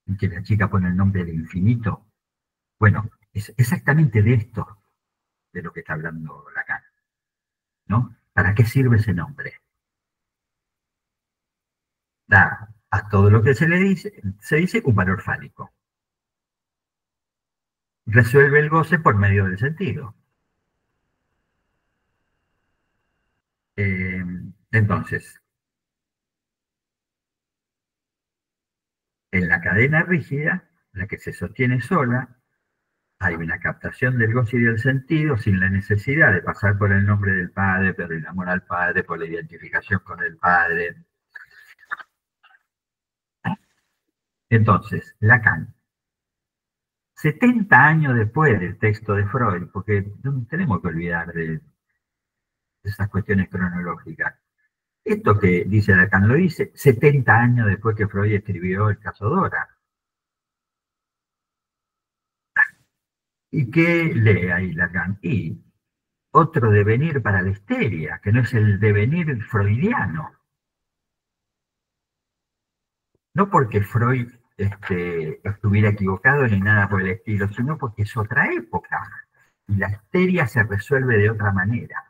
Y que la chica pone el nombre de infinito. Bueno, es exactamente de esto de lo que está hablando Lacan, ¿no? ¿Para qué sirve ese nombre? Da a todo lo que se dice un valor fálico. Resuelve el goce por medio del sentido. Entonces, en la cadena rígida, la que se sostiene sola, hay una captación del goce y del sentido sin la necesidad de pasar por el nombre del padre, por el amor al padre, por la identificación con el padre. Entonces, Lacan, 70 años después del texto de Freud, porque no tenemos que olvidar de esas cuestiones cronológicas. Esto que dice Lacan lo dice 70 años después que Freud escribió el caso Dora. ¿Y qué lee ahí Lacan? Y otro devenir para la histeria, que no es el devenir freudiano. No porque Freud estuviera equivocado ni nada por el estilo, sino porque es otra época. Y la histeria se resuelve de otra manera.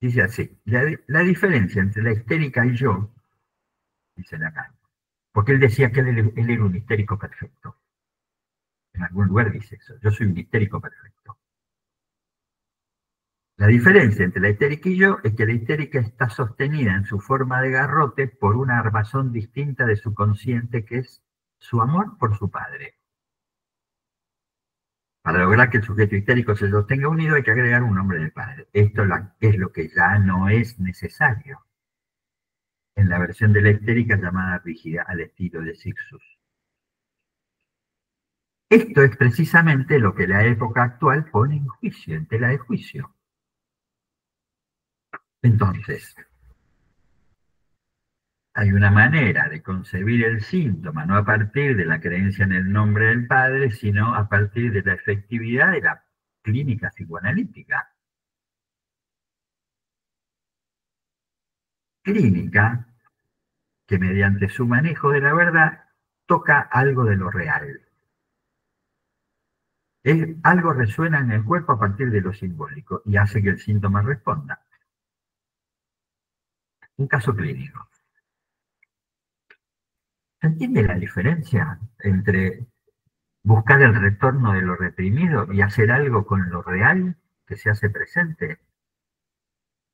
Dice así, la diferencia entre la histérica y yo, dice Lacan, porque él decía que él era un histérico perfecto. En algún lugar dice eso, yo soy un histérico perfecto. La diferencia entre la histérica y yo es que la histérica está sostenida en su forma de garrote por una armazón distinta de su consciente, que es su amor por su padre. Para lograr que el sujeto histérico se sostenga unido hay que agregar un nombre del padre. Esto es lo que ya no es necesario en la versión de la histérica llamada rígida, al estilo de Sixus. Esto es precisamente lo que la época actual pone en juicio, en tela de juicio. Entonces, hay una manera de concebir el síntoma, no a partir de la creencia en el nombre del padre, sino a partir de la efectividad de la clínica psicoanalítica. Clínica que mediante su manejo de la verdad toca algo de lo real. Algo resuena en el cuerpo a partir de lo simbólico y hace que el síntoma responda. Un caso clínico. ¿Se entiende la diferencia entre buscar el retorno de lo reprimido y hacer algo con lo real que se hace presente?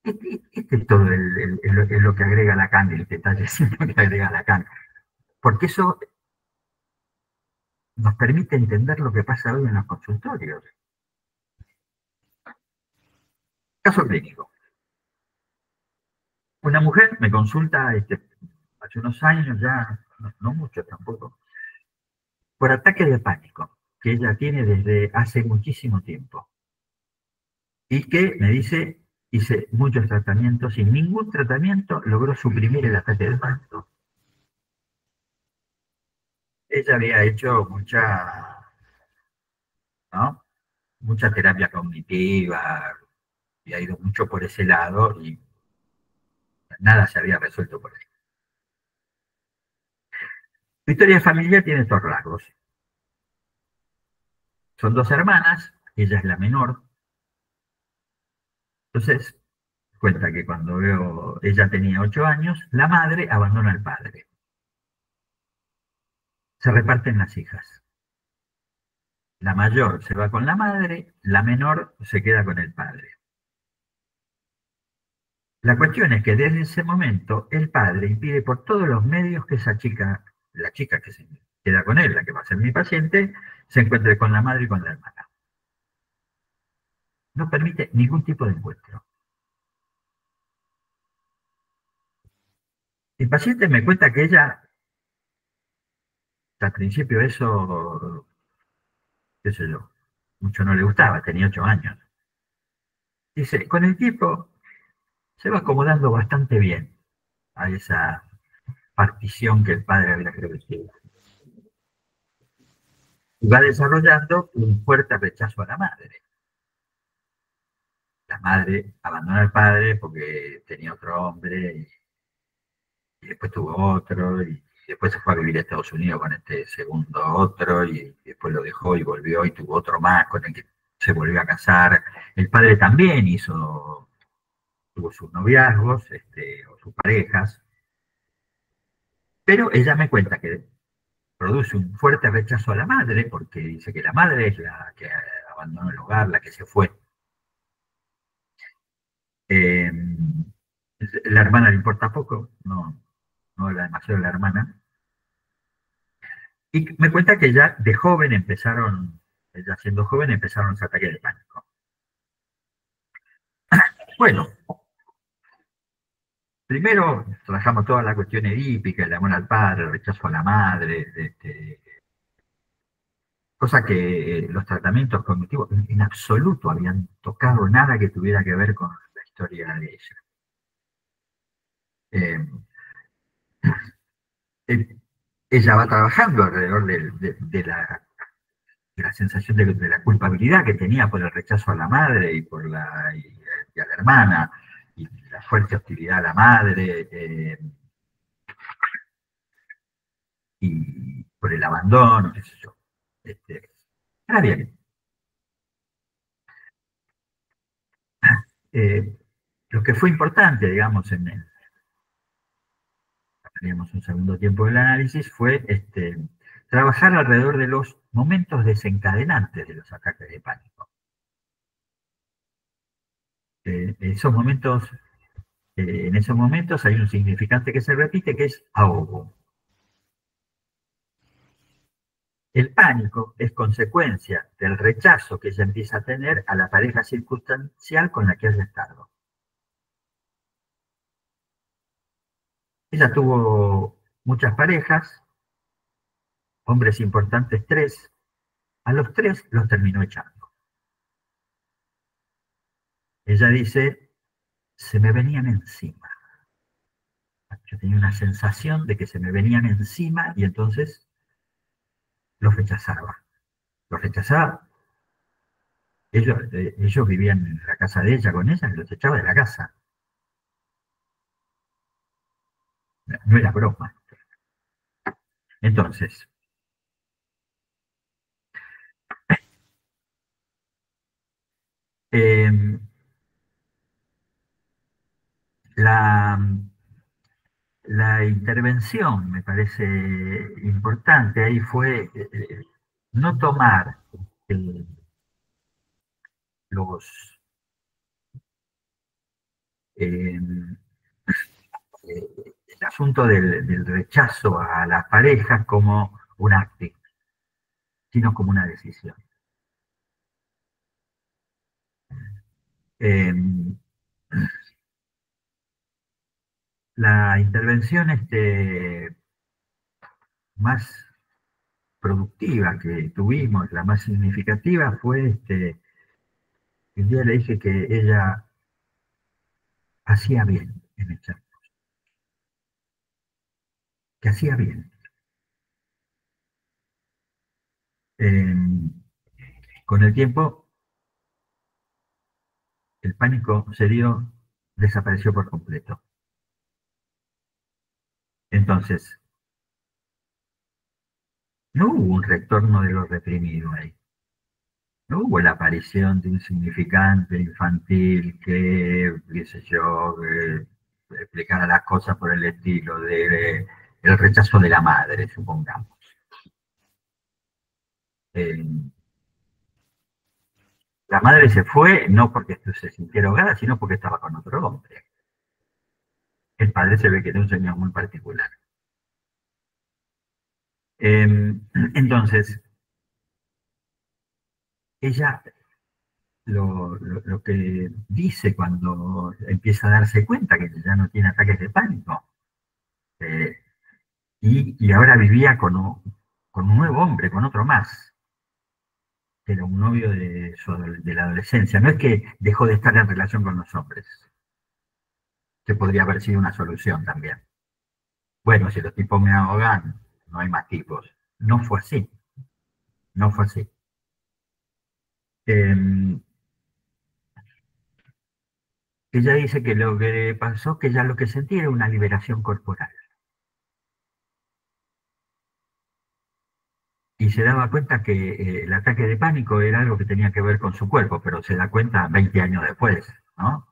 Este es todo lo que agrega Lacan, el detalle que agrega Lacan. Porque eso nos permite entender lo que pasa hoy en los consultorios. Caso clínico. Una mujer me consulta hace unos años ya, no mucho tampoco, por ataque de pánico, que ella tiene desde hace muchísimo tiempo. Y que me dice, hice muchos tratamientos y ningún tratamiento logró suprimir el ataque de pánico. Ella había hecho ¿no? mucha terapia cognitiva, y ha ido mucho por ese lado y nada se había resuelto por ahí. Su historia familiar tiene estos rasgos. Son dos hermanas, ella es la menor. Entonces, cuenta que cuando ella tenía 8 años, la madre abandona al padre. Se reparten las hijas. La mayor se va con la madre, la menor se queda con el padre. La cuestión es que desde ese momento el padre impide por todos los medios que esa chica, la chica que se queda con él, la que va a ser mi paciente, se encuentre con la madre y con la hermana. No permite ningún tipo de encuentro. El paciente me cuenta que ella, al principio eso, qué sé yo, mucho no le gustaba, tenía 8 años. Dice, con el tiempo se va acomodando bastante bien a esa partición que el padre había establecido. Y va desarrollando un fuerte rechazo a la madre. La madre abandona al padre porque tenía otro hombre y después tuvo otro y después se fue a vivir a Estados Unidos con este segundo otro y después lo dejó y volvió y tuvo otro más con el que se volvió a casar. El padre también tuvo sus noviazgos o sus parejas, pero ella me cuenta que produce un fuerte rechazo a la madre porque dice que la madre es la que abandonó el hogar, la que se fue. La hermana le importa poco, no habla demasiado de la hermana. Y me cuenta que ya de joven empezaron, ella siendo joven, empezaron los ataques de pánico. Bueno, primero trabajamos toda la cuestión edípica, el amor al padre, el rechazo a la madre, cosa que los tratamientos cognitivos en absoluto habían tocado nada que tuviera que ver con la historia de ella. Eh, eh, Ella va trabajando alrededor de la sensación de la culpabilidad que tenía por el rechazo a la madre y a la hermana, y la fuerte hostilidad a la madre, y por el abandono, qué sé yo. Ahora bien, eh, lo que fue importante, digamos, teníamos un segundo tiempo del análisis, fue trabajar alrededor de los momentos desencadenantes de los ataques de pánico. Esos momentos, en esos momentos hay un significante que se repite, que es ahogo. El pánico es consecuencia del rechazo que ella empieza a tener a la pareja circunstancial con la que haya estado. Ella tuvo muchas parejas, hombres importantes tres, a los tres los terminó echando. Ella dice, se me venían encima. Yo tenía una sensación de que se me venían encima y entonces los rechazaba. Los rechazaba. Ellos vivían en la casa de ella con ella y los echaba de la casa. No era broma. Entonces, eh, la, la intervención me parece importante ahí fue no tomar eh, los eh, el asunto del rechazo a las parejas como un acto, sino como una decisión. Eh, la intervención más productiva que tuvimos, la más significativa, fue el día le dije que ella hacía bien en el chat, que hacía bien. Eh, con el tiempo, el pánico se dio, desapareció por completo. Entonces, no hubo un retorno de lo reprimido ahí. No hubo la aparición de un significante infantil que, qué sé yo, explicara las cosas por el estilo el rechazo de la madre, supongamos. Eh, la madre se fue no porque se sintiera ahogada, sino porque estaba con otro hombre. El padre se ve que era un señor muy particular. Entonces, ella lo que dice cuando empieza a darse cuenta que ya no tiene ataques de pánico, eh, y ahora vivía con un nuevo hombre, con otro más, que era un novio de la adolescencia. No es que dejó de estar en relación con los hombres, que podría haber sido una solución también. Bueno, si los tipos me ahogan, no hay más tipos. No fue así, no fue así. Eh, Ella dice que lo que pasó, que ya lo que sentía era una liberación corporal. Y se daba cuenta que el ataque de pánico era algo que tenía que ver con su cuerpo, pero se da cuenta 20 años después, ¿no?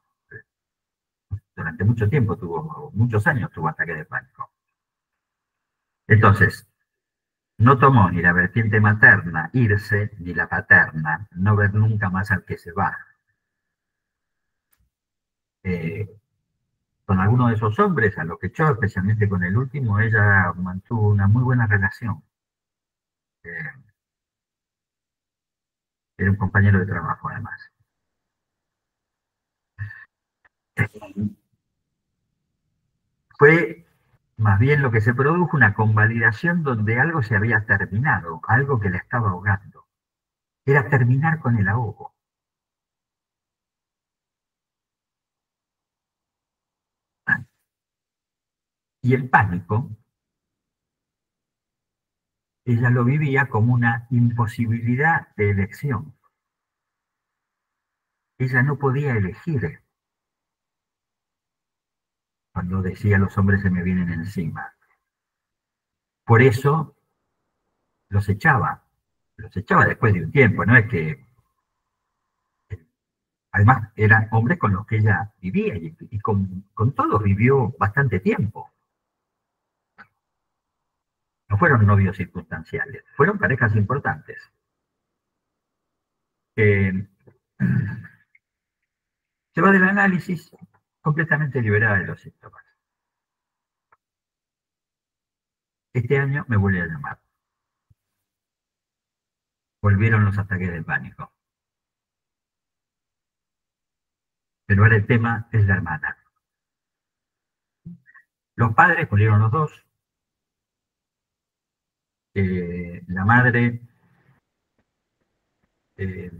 Durante mucho tiempo muchos años tuvo ataque de pánico. Entonces, no tomó ni la vertiente materna, irse, ni la paterna, no ver nunca más al que se va. Eh, Con algunos de esos hombres, a los que echó, especialmente con el último, ella mantuvo una muy buena relación. Eh, Era un compañero de trabajo, además. Fue más bien lo que se produjo una convalidación donde algo se había terminado, algo que la estaba ahogando. Era terminar con el ahogo. Y el pánico, ella lo vivía como una imposibilidad de elección. Ella no podía elegir cuando decía los hombres se me vienen encima. Por eso los echaba. Los echaba después de un tiempo, no es que... Además, eran hombres con los que ella vivía y con todos vivió bastante tiempo. No fueron novios circunstanciales, fueron parejas importantes. Eh, Se va del análisis completamente liberada de los síntomas. Este año me vuelve a llamar. Volvieron los ataques de pánico. Pero ahora el tema es la hermana. Los padres murieron los dos. La madre eh,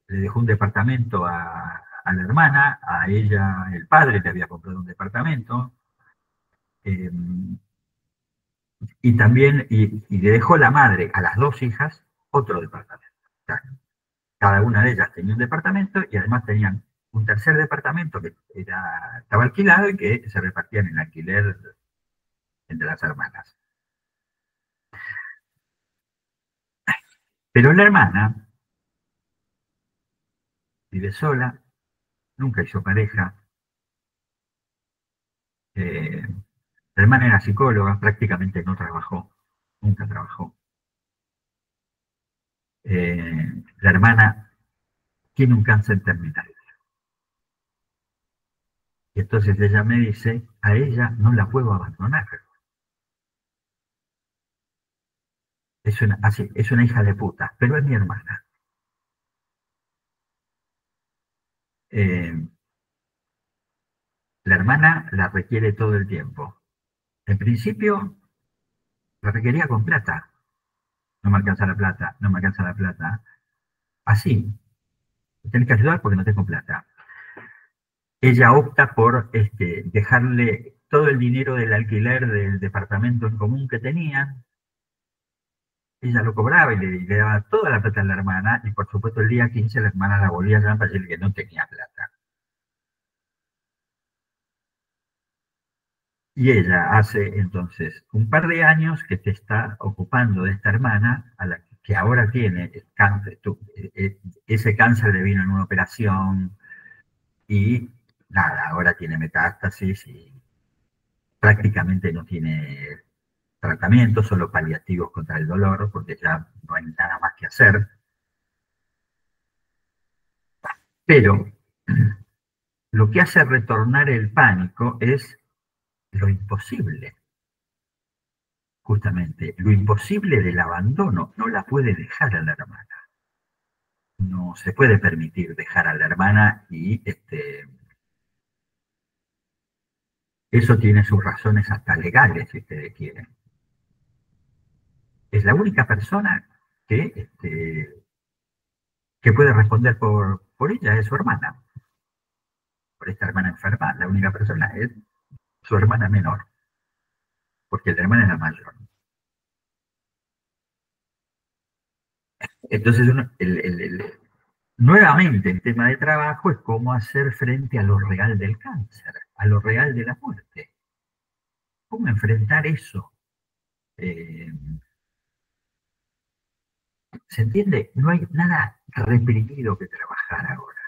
le dejó un departamento a la hermana, a ella el padre le había comprado un departamento, eh, y también y le dejó la madre a las dos hijas otro departamento. O sea, cada una de ellas tenía un departamento y además tenían un tercer departamento que estaba alquilado y que se repartían el alquiler entre las hermanas. Pero la hermana vive sola, nunca hizo pareja. eh, la hermana era psicóloga, prácticamente no trabajó, nunca trabajó. La hermana tiene un cáncer terminal. Y entonces ella me dice, a ella no la puedo abandonar. Es una hija de puta, pero es mi hermana. Eh, la hermana la requiere todo el tiempo. En principio, la requería con plata. No me alcanza la plata, no me alcanza la plata. Así, tenés que ayudar porque no tengo plata. Ella opta por dejarle todo el dinero del alquiler del departamento en común que tenían. Ella lo cobraba y le daba toda la plata a la hermana, y por supuesto el día 15 la hermana la volvía a llamar para decirle que no tenía plata. Y ella hace entonces un par de años que se está ocupando de esta hermana, a la que ahora tiene cáncer. Ese cáncer le vino en una operación y nada, ahora tiene metástasis y prácticamente no tiene tratamiento, solo paliativos contra el dolor, porque ya no hay nada más que hacer. Pero lo que hace retornar el pánico es lo imposible, justamente, lo imposible del abandono. No la puede dejar a la hermana. No se puede permitir dejar a la hermana y eso tiene sus razones hasta legales, si ustedes quieren. Es la única persona que puede responder por ella, es su hermana, por esta hermana enferma. La única persona es su hermana menor, porque la hermana es la mayor. Entonces, nuevamente el tema de trabajo es cómo hacer frente a lo real del cáncer, a lo real de la muerte. ¿Cómo enfrentar eso? Eh, ¿Se entiende? No hay nada reprimido que trabajar ahora,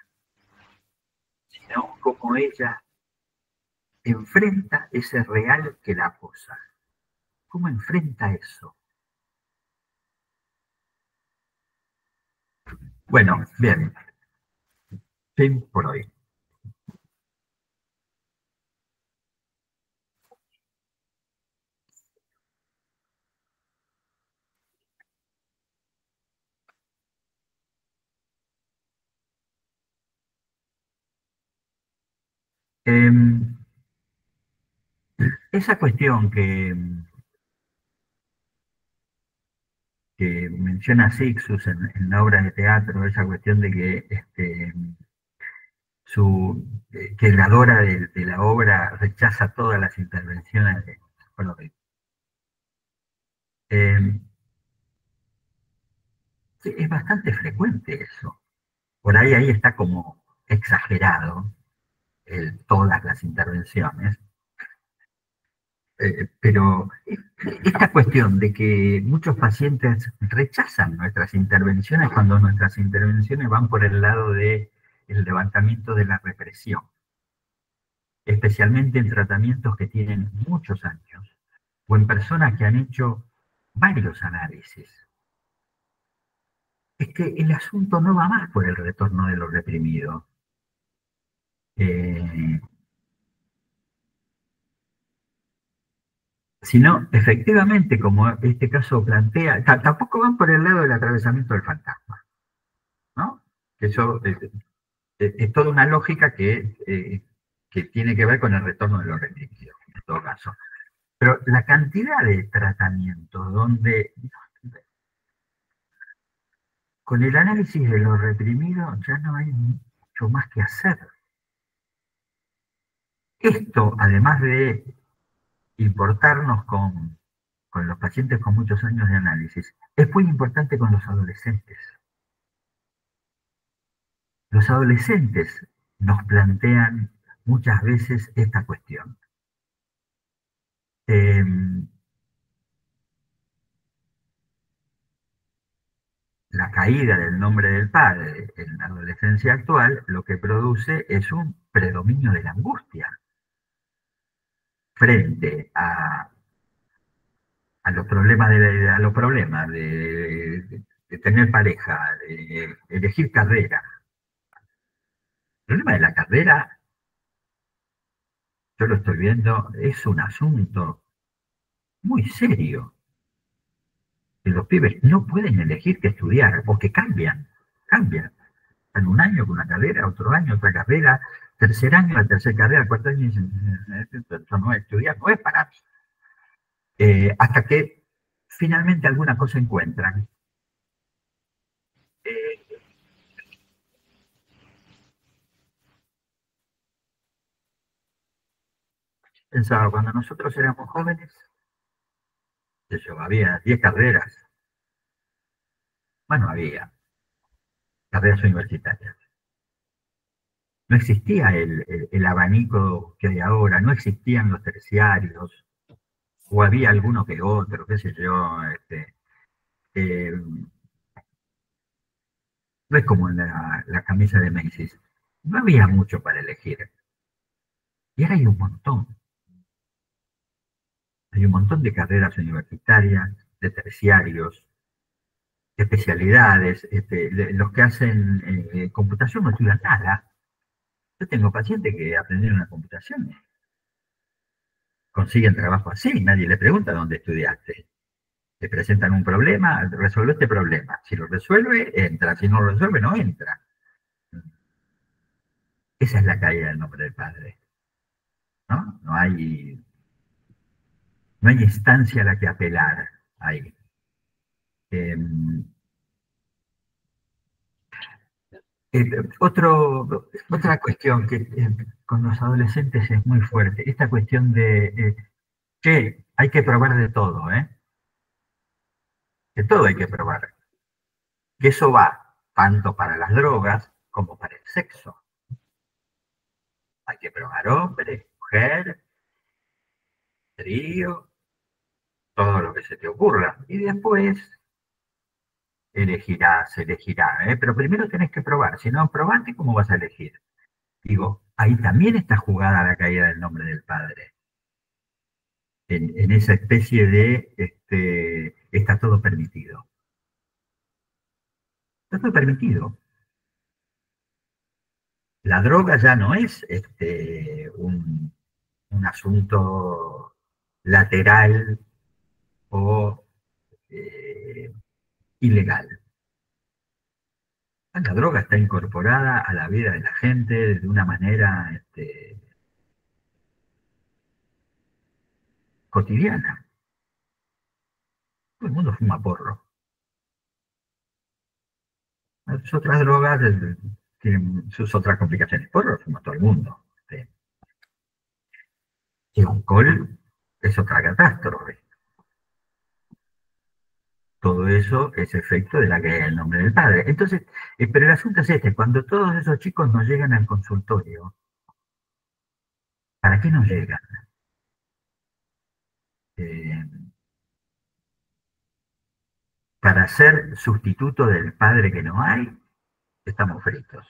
sino cómo ella enfrenta ese real que la acosa. ¿Cómo enfrenta eso? Bueno, bien, fin por hoy. Em, esa cuestión que menciona Sixus en la obra de teatro, esa cuestión de que que el autora de la obra rechaza todas las intervenciones bueno, eh, sí, es bastante frecuente eso. Por ahí está como exagerado todas las intervenciones, pero esta cuestión de que muchos pacientes rechazan nuestras intervenciones cuando nuestras intervenciones van por el lado de el levantamiento de la represión, especialmente en tratamientos que tienen muchos años o en personas que han hecho varios análisis. Es que el asunto no va más por el retorno de lo reprimido. Eh, Sino, efectivamente, como este caso plantea, tampoco van por el lado del atravesamiento del fantasma, ¿no? Que eso es toda una lógica que tiene que ver con el retorno de lo reprimido, en todo caso. Pero la cantidad de tratamientos donde con el análisis de lo reprimido ya no hay mucho más que hacer. Esto, además de importarnos con los pacientes con muchos años de análisis, es muy importante con los adolescentes. Los adolescentes nos plantean muchas veces esta cuestión. Eh, la caída del nombre del padre en la adolescencia actual lo que produce es un predominio de la angustia frente a los problemas a los problemas de tener pareja, de elegir carrera. El problema de la carrera, yo lo estoy viendo, es un asunto muy serio. Que los pibes no pueden elegir qué estudiar, porque cambian. En un año con una carrera, otro año otra carrera, tercer año la tercera carrera, cuarto año, esto no es estudiar, no es para mí. Hasta que finalmente alguna cosa encuentran. Eh, Pensaba, cuando nosotros éramos jóvenes, yo, había 10 carreras, bueno, había carreras universitarias. No existía el abanico que hay ahora, no existían los terciarios, o había alguno que otro, qué sé yo. Eh, no es como en la camisa de Macy's. No había mucho para elegir. Y ahora hay un montón. Hay un montón de carreras universitarias, de terciarios, de especialidades. Los que hacen computación no estudian nada. Yo tengo pacientes que aprendieron la computación, consiguen trabajo así, nadie le pregunta dónde estudiaste. Le presentan un problema, resuelve este problema. Si lo resuelve, entra. Si no lo resuelve, no entra. Esa es la caída del nombre del padre, ¿no? No hay instancia a la que apelar ahí. Eh, eh, otra cuestión que con los adolescentes es muy fuerte, esta cuestión de que hay que probar de todo, ¿eh? De todo hay que probar. Que eso va tanto para las drogas como para el sexo. Hay que probar hombre, mujer, trío, todo lo que se te ocurra. Y después elegirás, ¿eh? Pero primero tenés que probar. Si no probaste, ¿cómo vas a elegir? Digo, ahí también está jugada la caída del nombre del padre. En esa especie de, está todo permitido. Está todo permitido. La droga ya no es un asunto lateral o ilegal. La droga está incorporada a la vida de la gente de una manera cotidiana. Todo el mundo fuma porro. Las otras drogas tienen sus otras complicaciones. Porro lo fuma todo el mundo. El alcohol es otra catástrofe. Todo eso es efecto de la caída del nombre del padre. Entonces, pero el asunto es este, cuando todos esos chicos nos llegan al consultorio, ¿para qué nos llegan? Eh, para ser sustituto del padre que no hay, estamos fritos.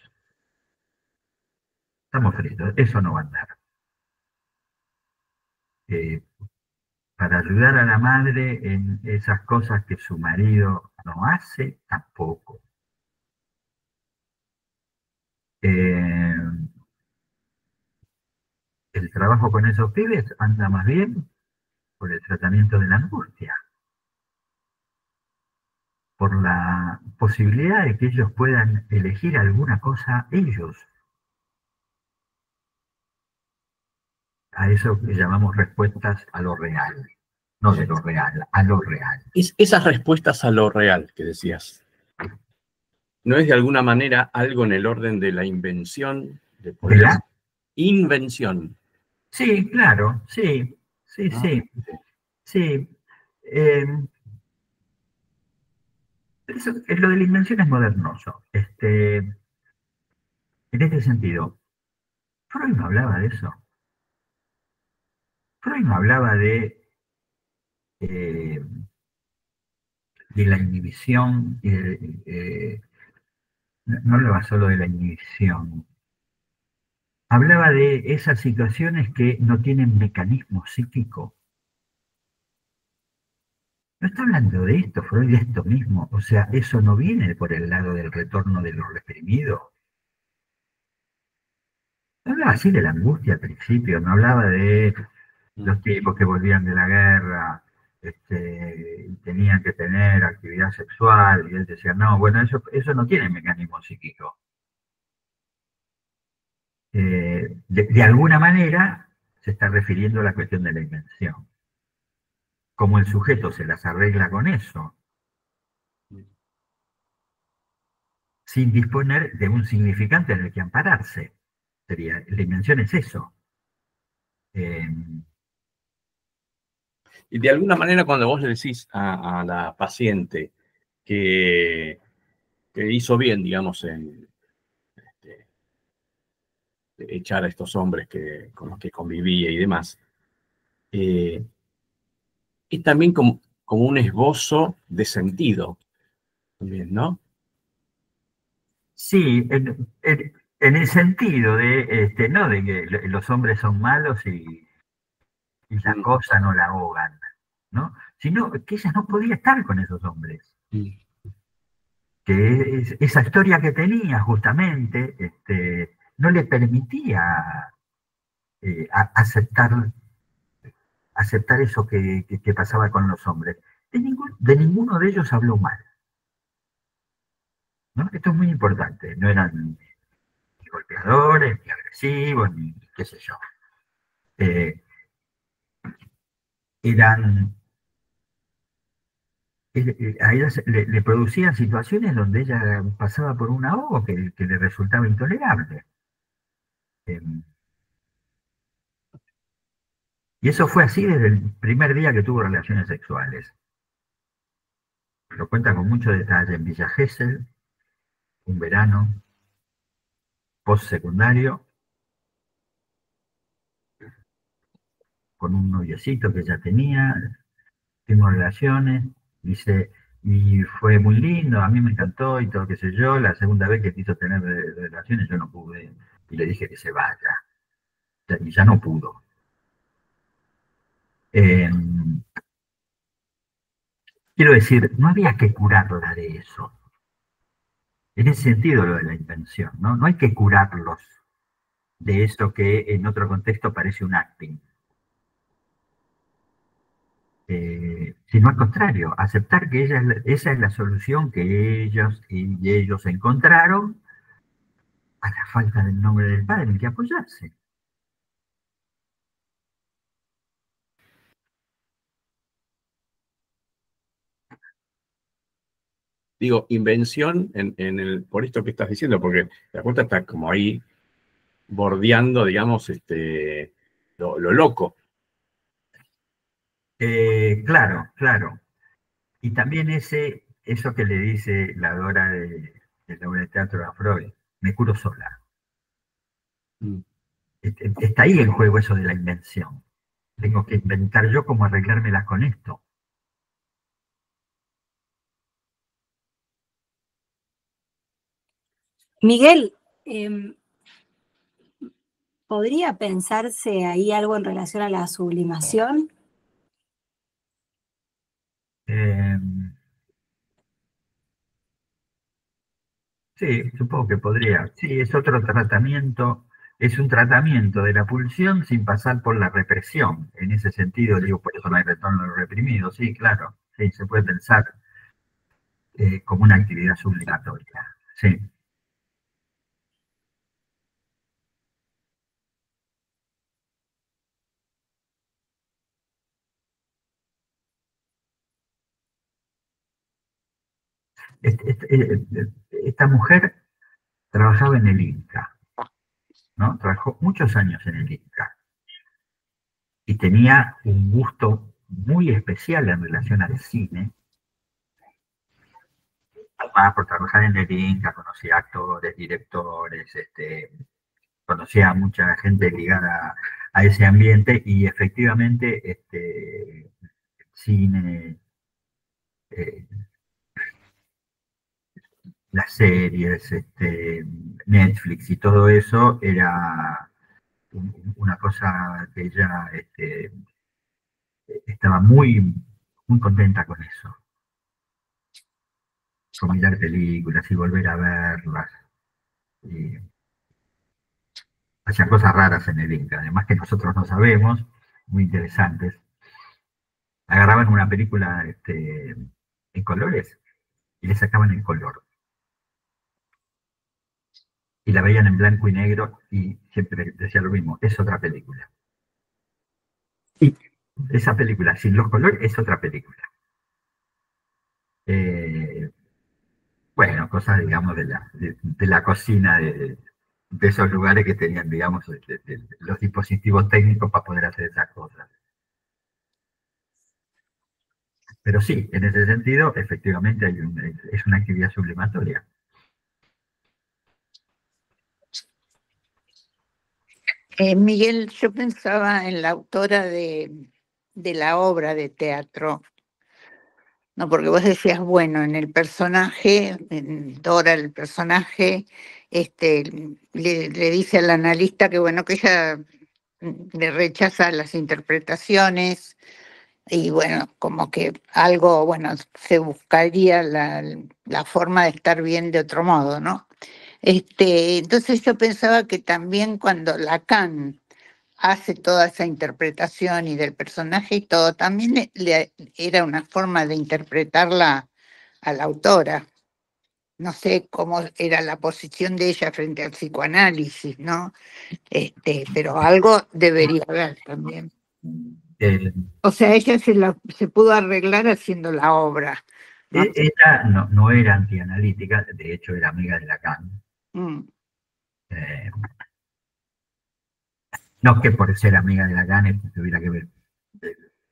Estamos fritos, eso no va a andar. Eh, para ayudar a la madre en esas cosas que su marido no hace, tampoco. Eh, el trabajo con esos pibes anda más bien por el tratamiento de la angustia, por la posibilidad de que ellos puedan elegir alguna cosa ellos. A eso que llamamos respuestas a lo real, no de lo real, a lo real. Esas respuestas a lo real que decías, ¿no es de alguna manera algo en el orden de la invención? ¿De la invención? Sí, claro, sí, sí, ¿No? sí, sí. Lo de la invención es modernoso. En este sentido, Freud no hablaba de eso. Freud no hablaba eh, de la inhibición, no hablaba solo de la inhibición. Hablaba de esas situaciones que no tienen mecanismo psíquico. No está hablando de esto, Freud, de esto mismo. O sea, eso no viene por el lado del retorno de lo reprimido. Hablaba así de la angustia al principio, no hablaba de los tipos que volvían de la guerra, y tenían que tener actividad sexual, y él decía, no, bueno, eso no tiene mecanismo psíquico. De alguna manera se está refiriendo a la cuestión de la invención. Como el sujeto se las arregla con eso, sin disponer de un significante en el que ampararse. La invención es eso. Y de alguna manera cuando vos le decís a la paciente que hizo bien, digamos, en echar a estos hombres con los que convivía y demás, es también como un esbozo de sentido, también, ¿no? Sí, en el sentido de, no de que los hombres son malos y la cosa no la ahogan, ¿no? Sino que ella no podía estar con esos hombres. Que esa historia que tenía justamente no le permitía aceptar eso que pasaba con los hombres. De ninguno de ellos habló mal, ¿no? Esto es muy importante. No eran ni golpeadores, ni agresivos, ni qué sé yo. Eran a ella le producían situaciones donde ella pasaba por un ahogo que le resultaba intolerable. Eh, y eso fue así desde el primer día que tuvo relaciones sexuales. Lo cuenta con mucho detalle en Villa Gesell, un verano, postsecundario, con un noviecito que ella tenía, tuvimos relaciones, dice, y fue muy lindo, a mí me encantó y todo, qué sé yo, la segunda vez que quiso tener relaciones yo no pude, y le dije que se vaya, y ya no pudo. Eh, quiero decir, no había que curarla de eso. En ese sentido lo de la invención, ¿no? No hay que curarlos de eso que en otro contexto parece un acting. Sino al contrario, aceptar que esa es la solución que ellos encontraron a la falta del nombre del padre en que apoyarse. digo, invención por esto que estás diciendo, porque la cuenta está como ahí bordeando, digamos, lo loco. Claro, claro. Y también eso que le dice la Dora de la obra de teatro a Freud, me curo sola. Mm. Está ahí en juego eso de la invención. Tengo que inventar yo cómo arreglármelas con esto. Miguel, ¿podría pensarse ahí algo en relación a la sublimación? Eh, sí, supongo que podría. Sí, es otro tratamiento, es un tratamiento de la pulsión sin pasar por la represión. En ese sentido, digo, por eso no hay retorno a lo reprimido. Sí, claro, sí, se puede pensar como una actividad sublimatoria. Sí. Esta mujer trabajaba en el Inca, ¿no? Trabajó muchos años en el Inca y tenía un gusto muy especial en relación al cine. Además, por trabajar en el Inca, conocía actores, directores, conocía a mucha gente ligada a ese ambiente y efectivamente cine, eh, las series, Netflix y todo eso era una cosa que ella estaba muy, muy contenta con eso, con mirar películas y volver a verlas. Y hacía cosas raras en el Inca, además que nosotros no sabemos, muy interesantes. Agarraban una película en colores y le sacaban el color. Y la veían en blanco y negro y siempre decía lo mismo, es otra película. Y esa película sin los colores es otra película. Eh, bueno, cosas, digamos, de la cocina de esos lugares que tenían, digamos, los dispositivos técnicos para poder hacer esas cosas. Pero sí, en ese sentido, efectivamente es una actividad sublimatoria. Miguel, yo pensaba en la autora de la obra de teatro, ¿no? Porque vos decías, bueno, en el personaje, en Dora, el personaje, le dice al analista que, bueno, que ella le rechaza las interpretaciones y, bueno, como que algo, bueno, se buscaría la forma de estar bien de otro modo, ¿no? Entonces yo pensaba que también cuando Lacan hace toda esa interpretación y del personaje y todo, también era una forma de interpretarla a la autora. No sé cómo era la posición de ella frente al psicoanálisis, ¿no? Pero algo debería haber también. Eh, O sea, ella se pudo arreglar haciendo la obra, ¿no? Ella no era antianalítica, de hecho era amiga de Lacan. Mm, Eh, no que por ser amiga de Lacan tuviera que ver,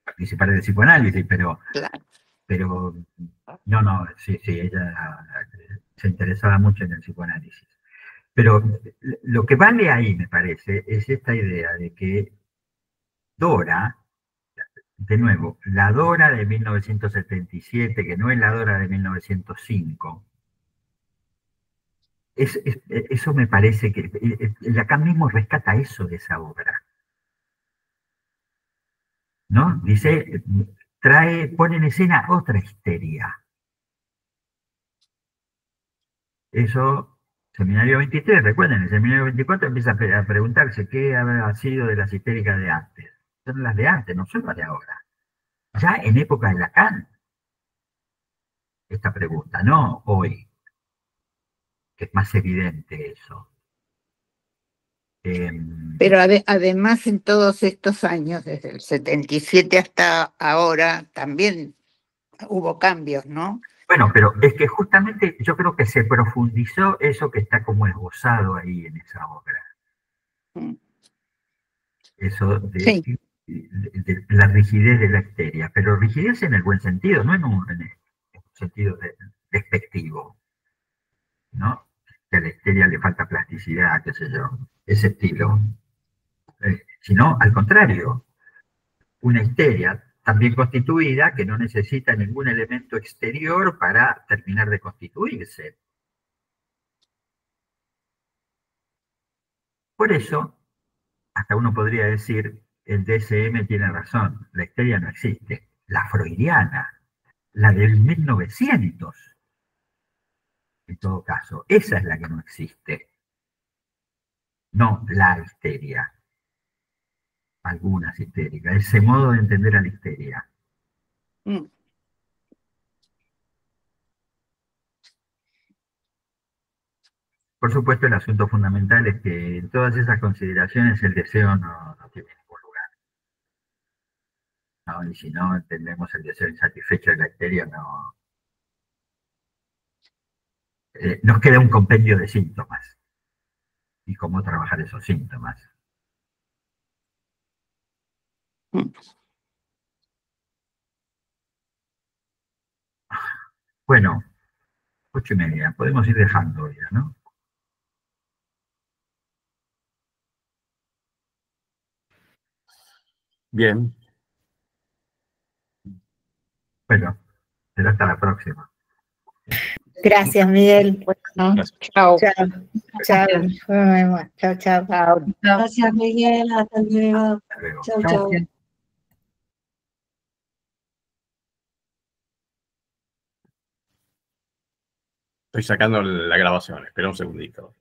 participar del psicoanálisis, claro. pero no, sí, ella se interesaba mucho en el psicoanálisis. Pero lo que vale ahí, me parece, es esta idea de que Dora, de nuevo, la Dora de 1977, que no es la Dora de 1905, eso me parece que Lacan mismo rescata eso de esa obra, ¿no? Dice, pone en escena otra histeria. Eso, Seminario 23, recuerden, el Seminario 24 empieza a preguntarse qué ha sido de las histéricas de antes. Son las de antes, no son las de ahora. Ya en época de Lacan, esta pregunta, no hoy, que es más evidente eso. Pero además en todos estos años, desde el 77 hasta ahora, también hubo cambios, ¿no? Bueno, pero es que justamente yo creo que se profundizó eso que está como esbozado ahí en esa obra. Eso Sí, de la rigidez de la histeria, pero rigidez en el buen sentido, no en un sentido despectivo, ¿no? Que a la histeria le falta plasticidad, qué sé yo, ese estilo. Sino al contrario, una histeria también constituida que no necesita ningún elemento exterior para terminar de constituirse. Por eso, hasta uno podría decir, el DSM tiene razón, la histeria no existe. La freudiana, la del 1900, en todo caso, esa es la que no existe, no la histeria, algunas histéricas, ese modo de entender a la histeria. mm, Por supuesto, el asunto fundamental es que en todas esas consideraciones el deseo no tiene ningún lugar, ¿no? Y si no entendemos el deseo insatisfecho de la histeria, no, nos queda un compendio de síntomas y cómo trabajar esos síntomas. mm. Bueno, 8:30, podemos ir dejando ya, ¿no? Bien, Bueno, será hasta la próxima. Gracias, Miguel. Bueno, gracias. chao. Chao, chao. Nos vemos. Chao, chao. Chao. Gracias, Miguel. Hasta luego. Hasta luego. Chau, chau. Estoy sacando la grabación, espera un segundito.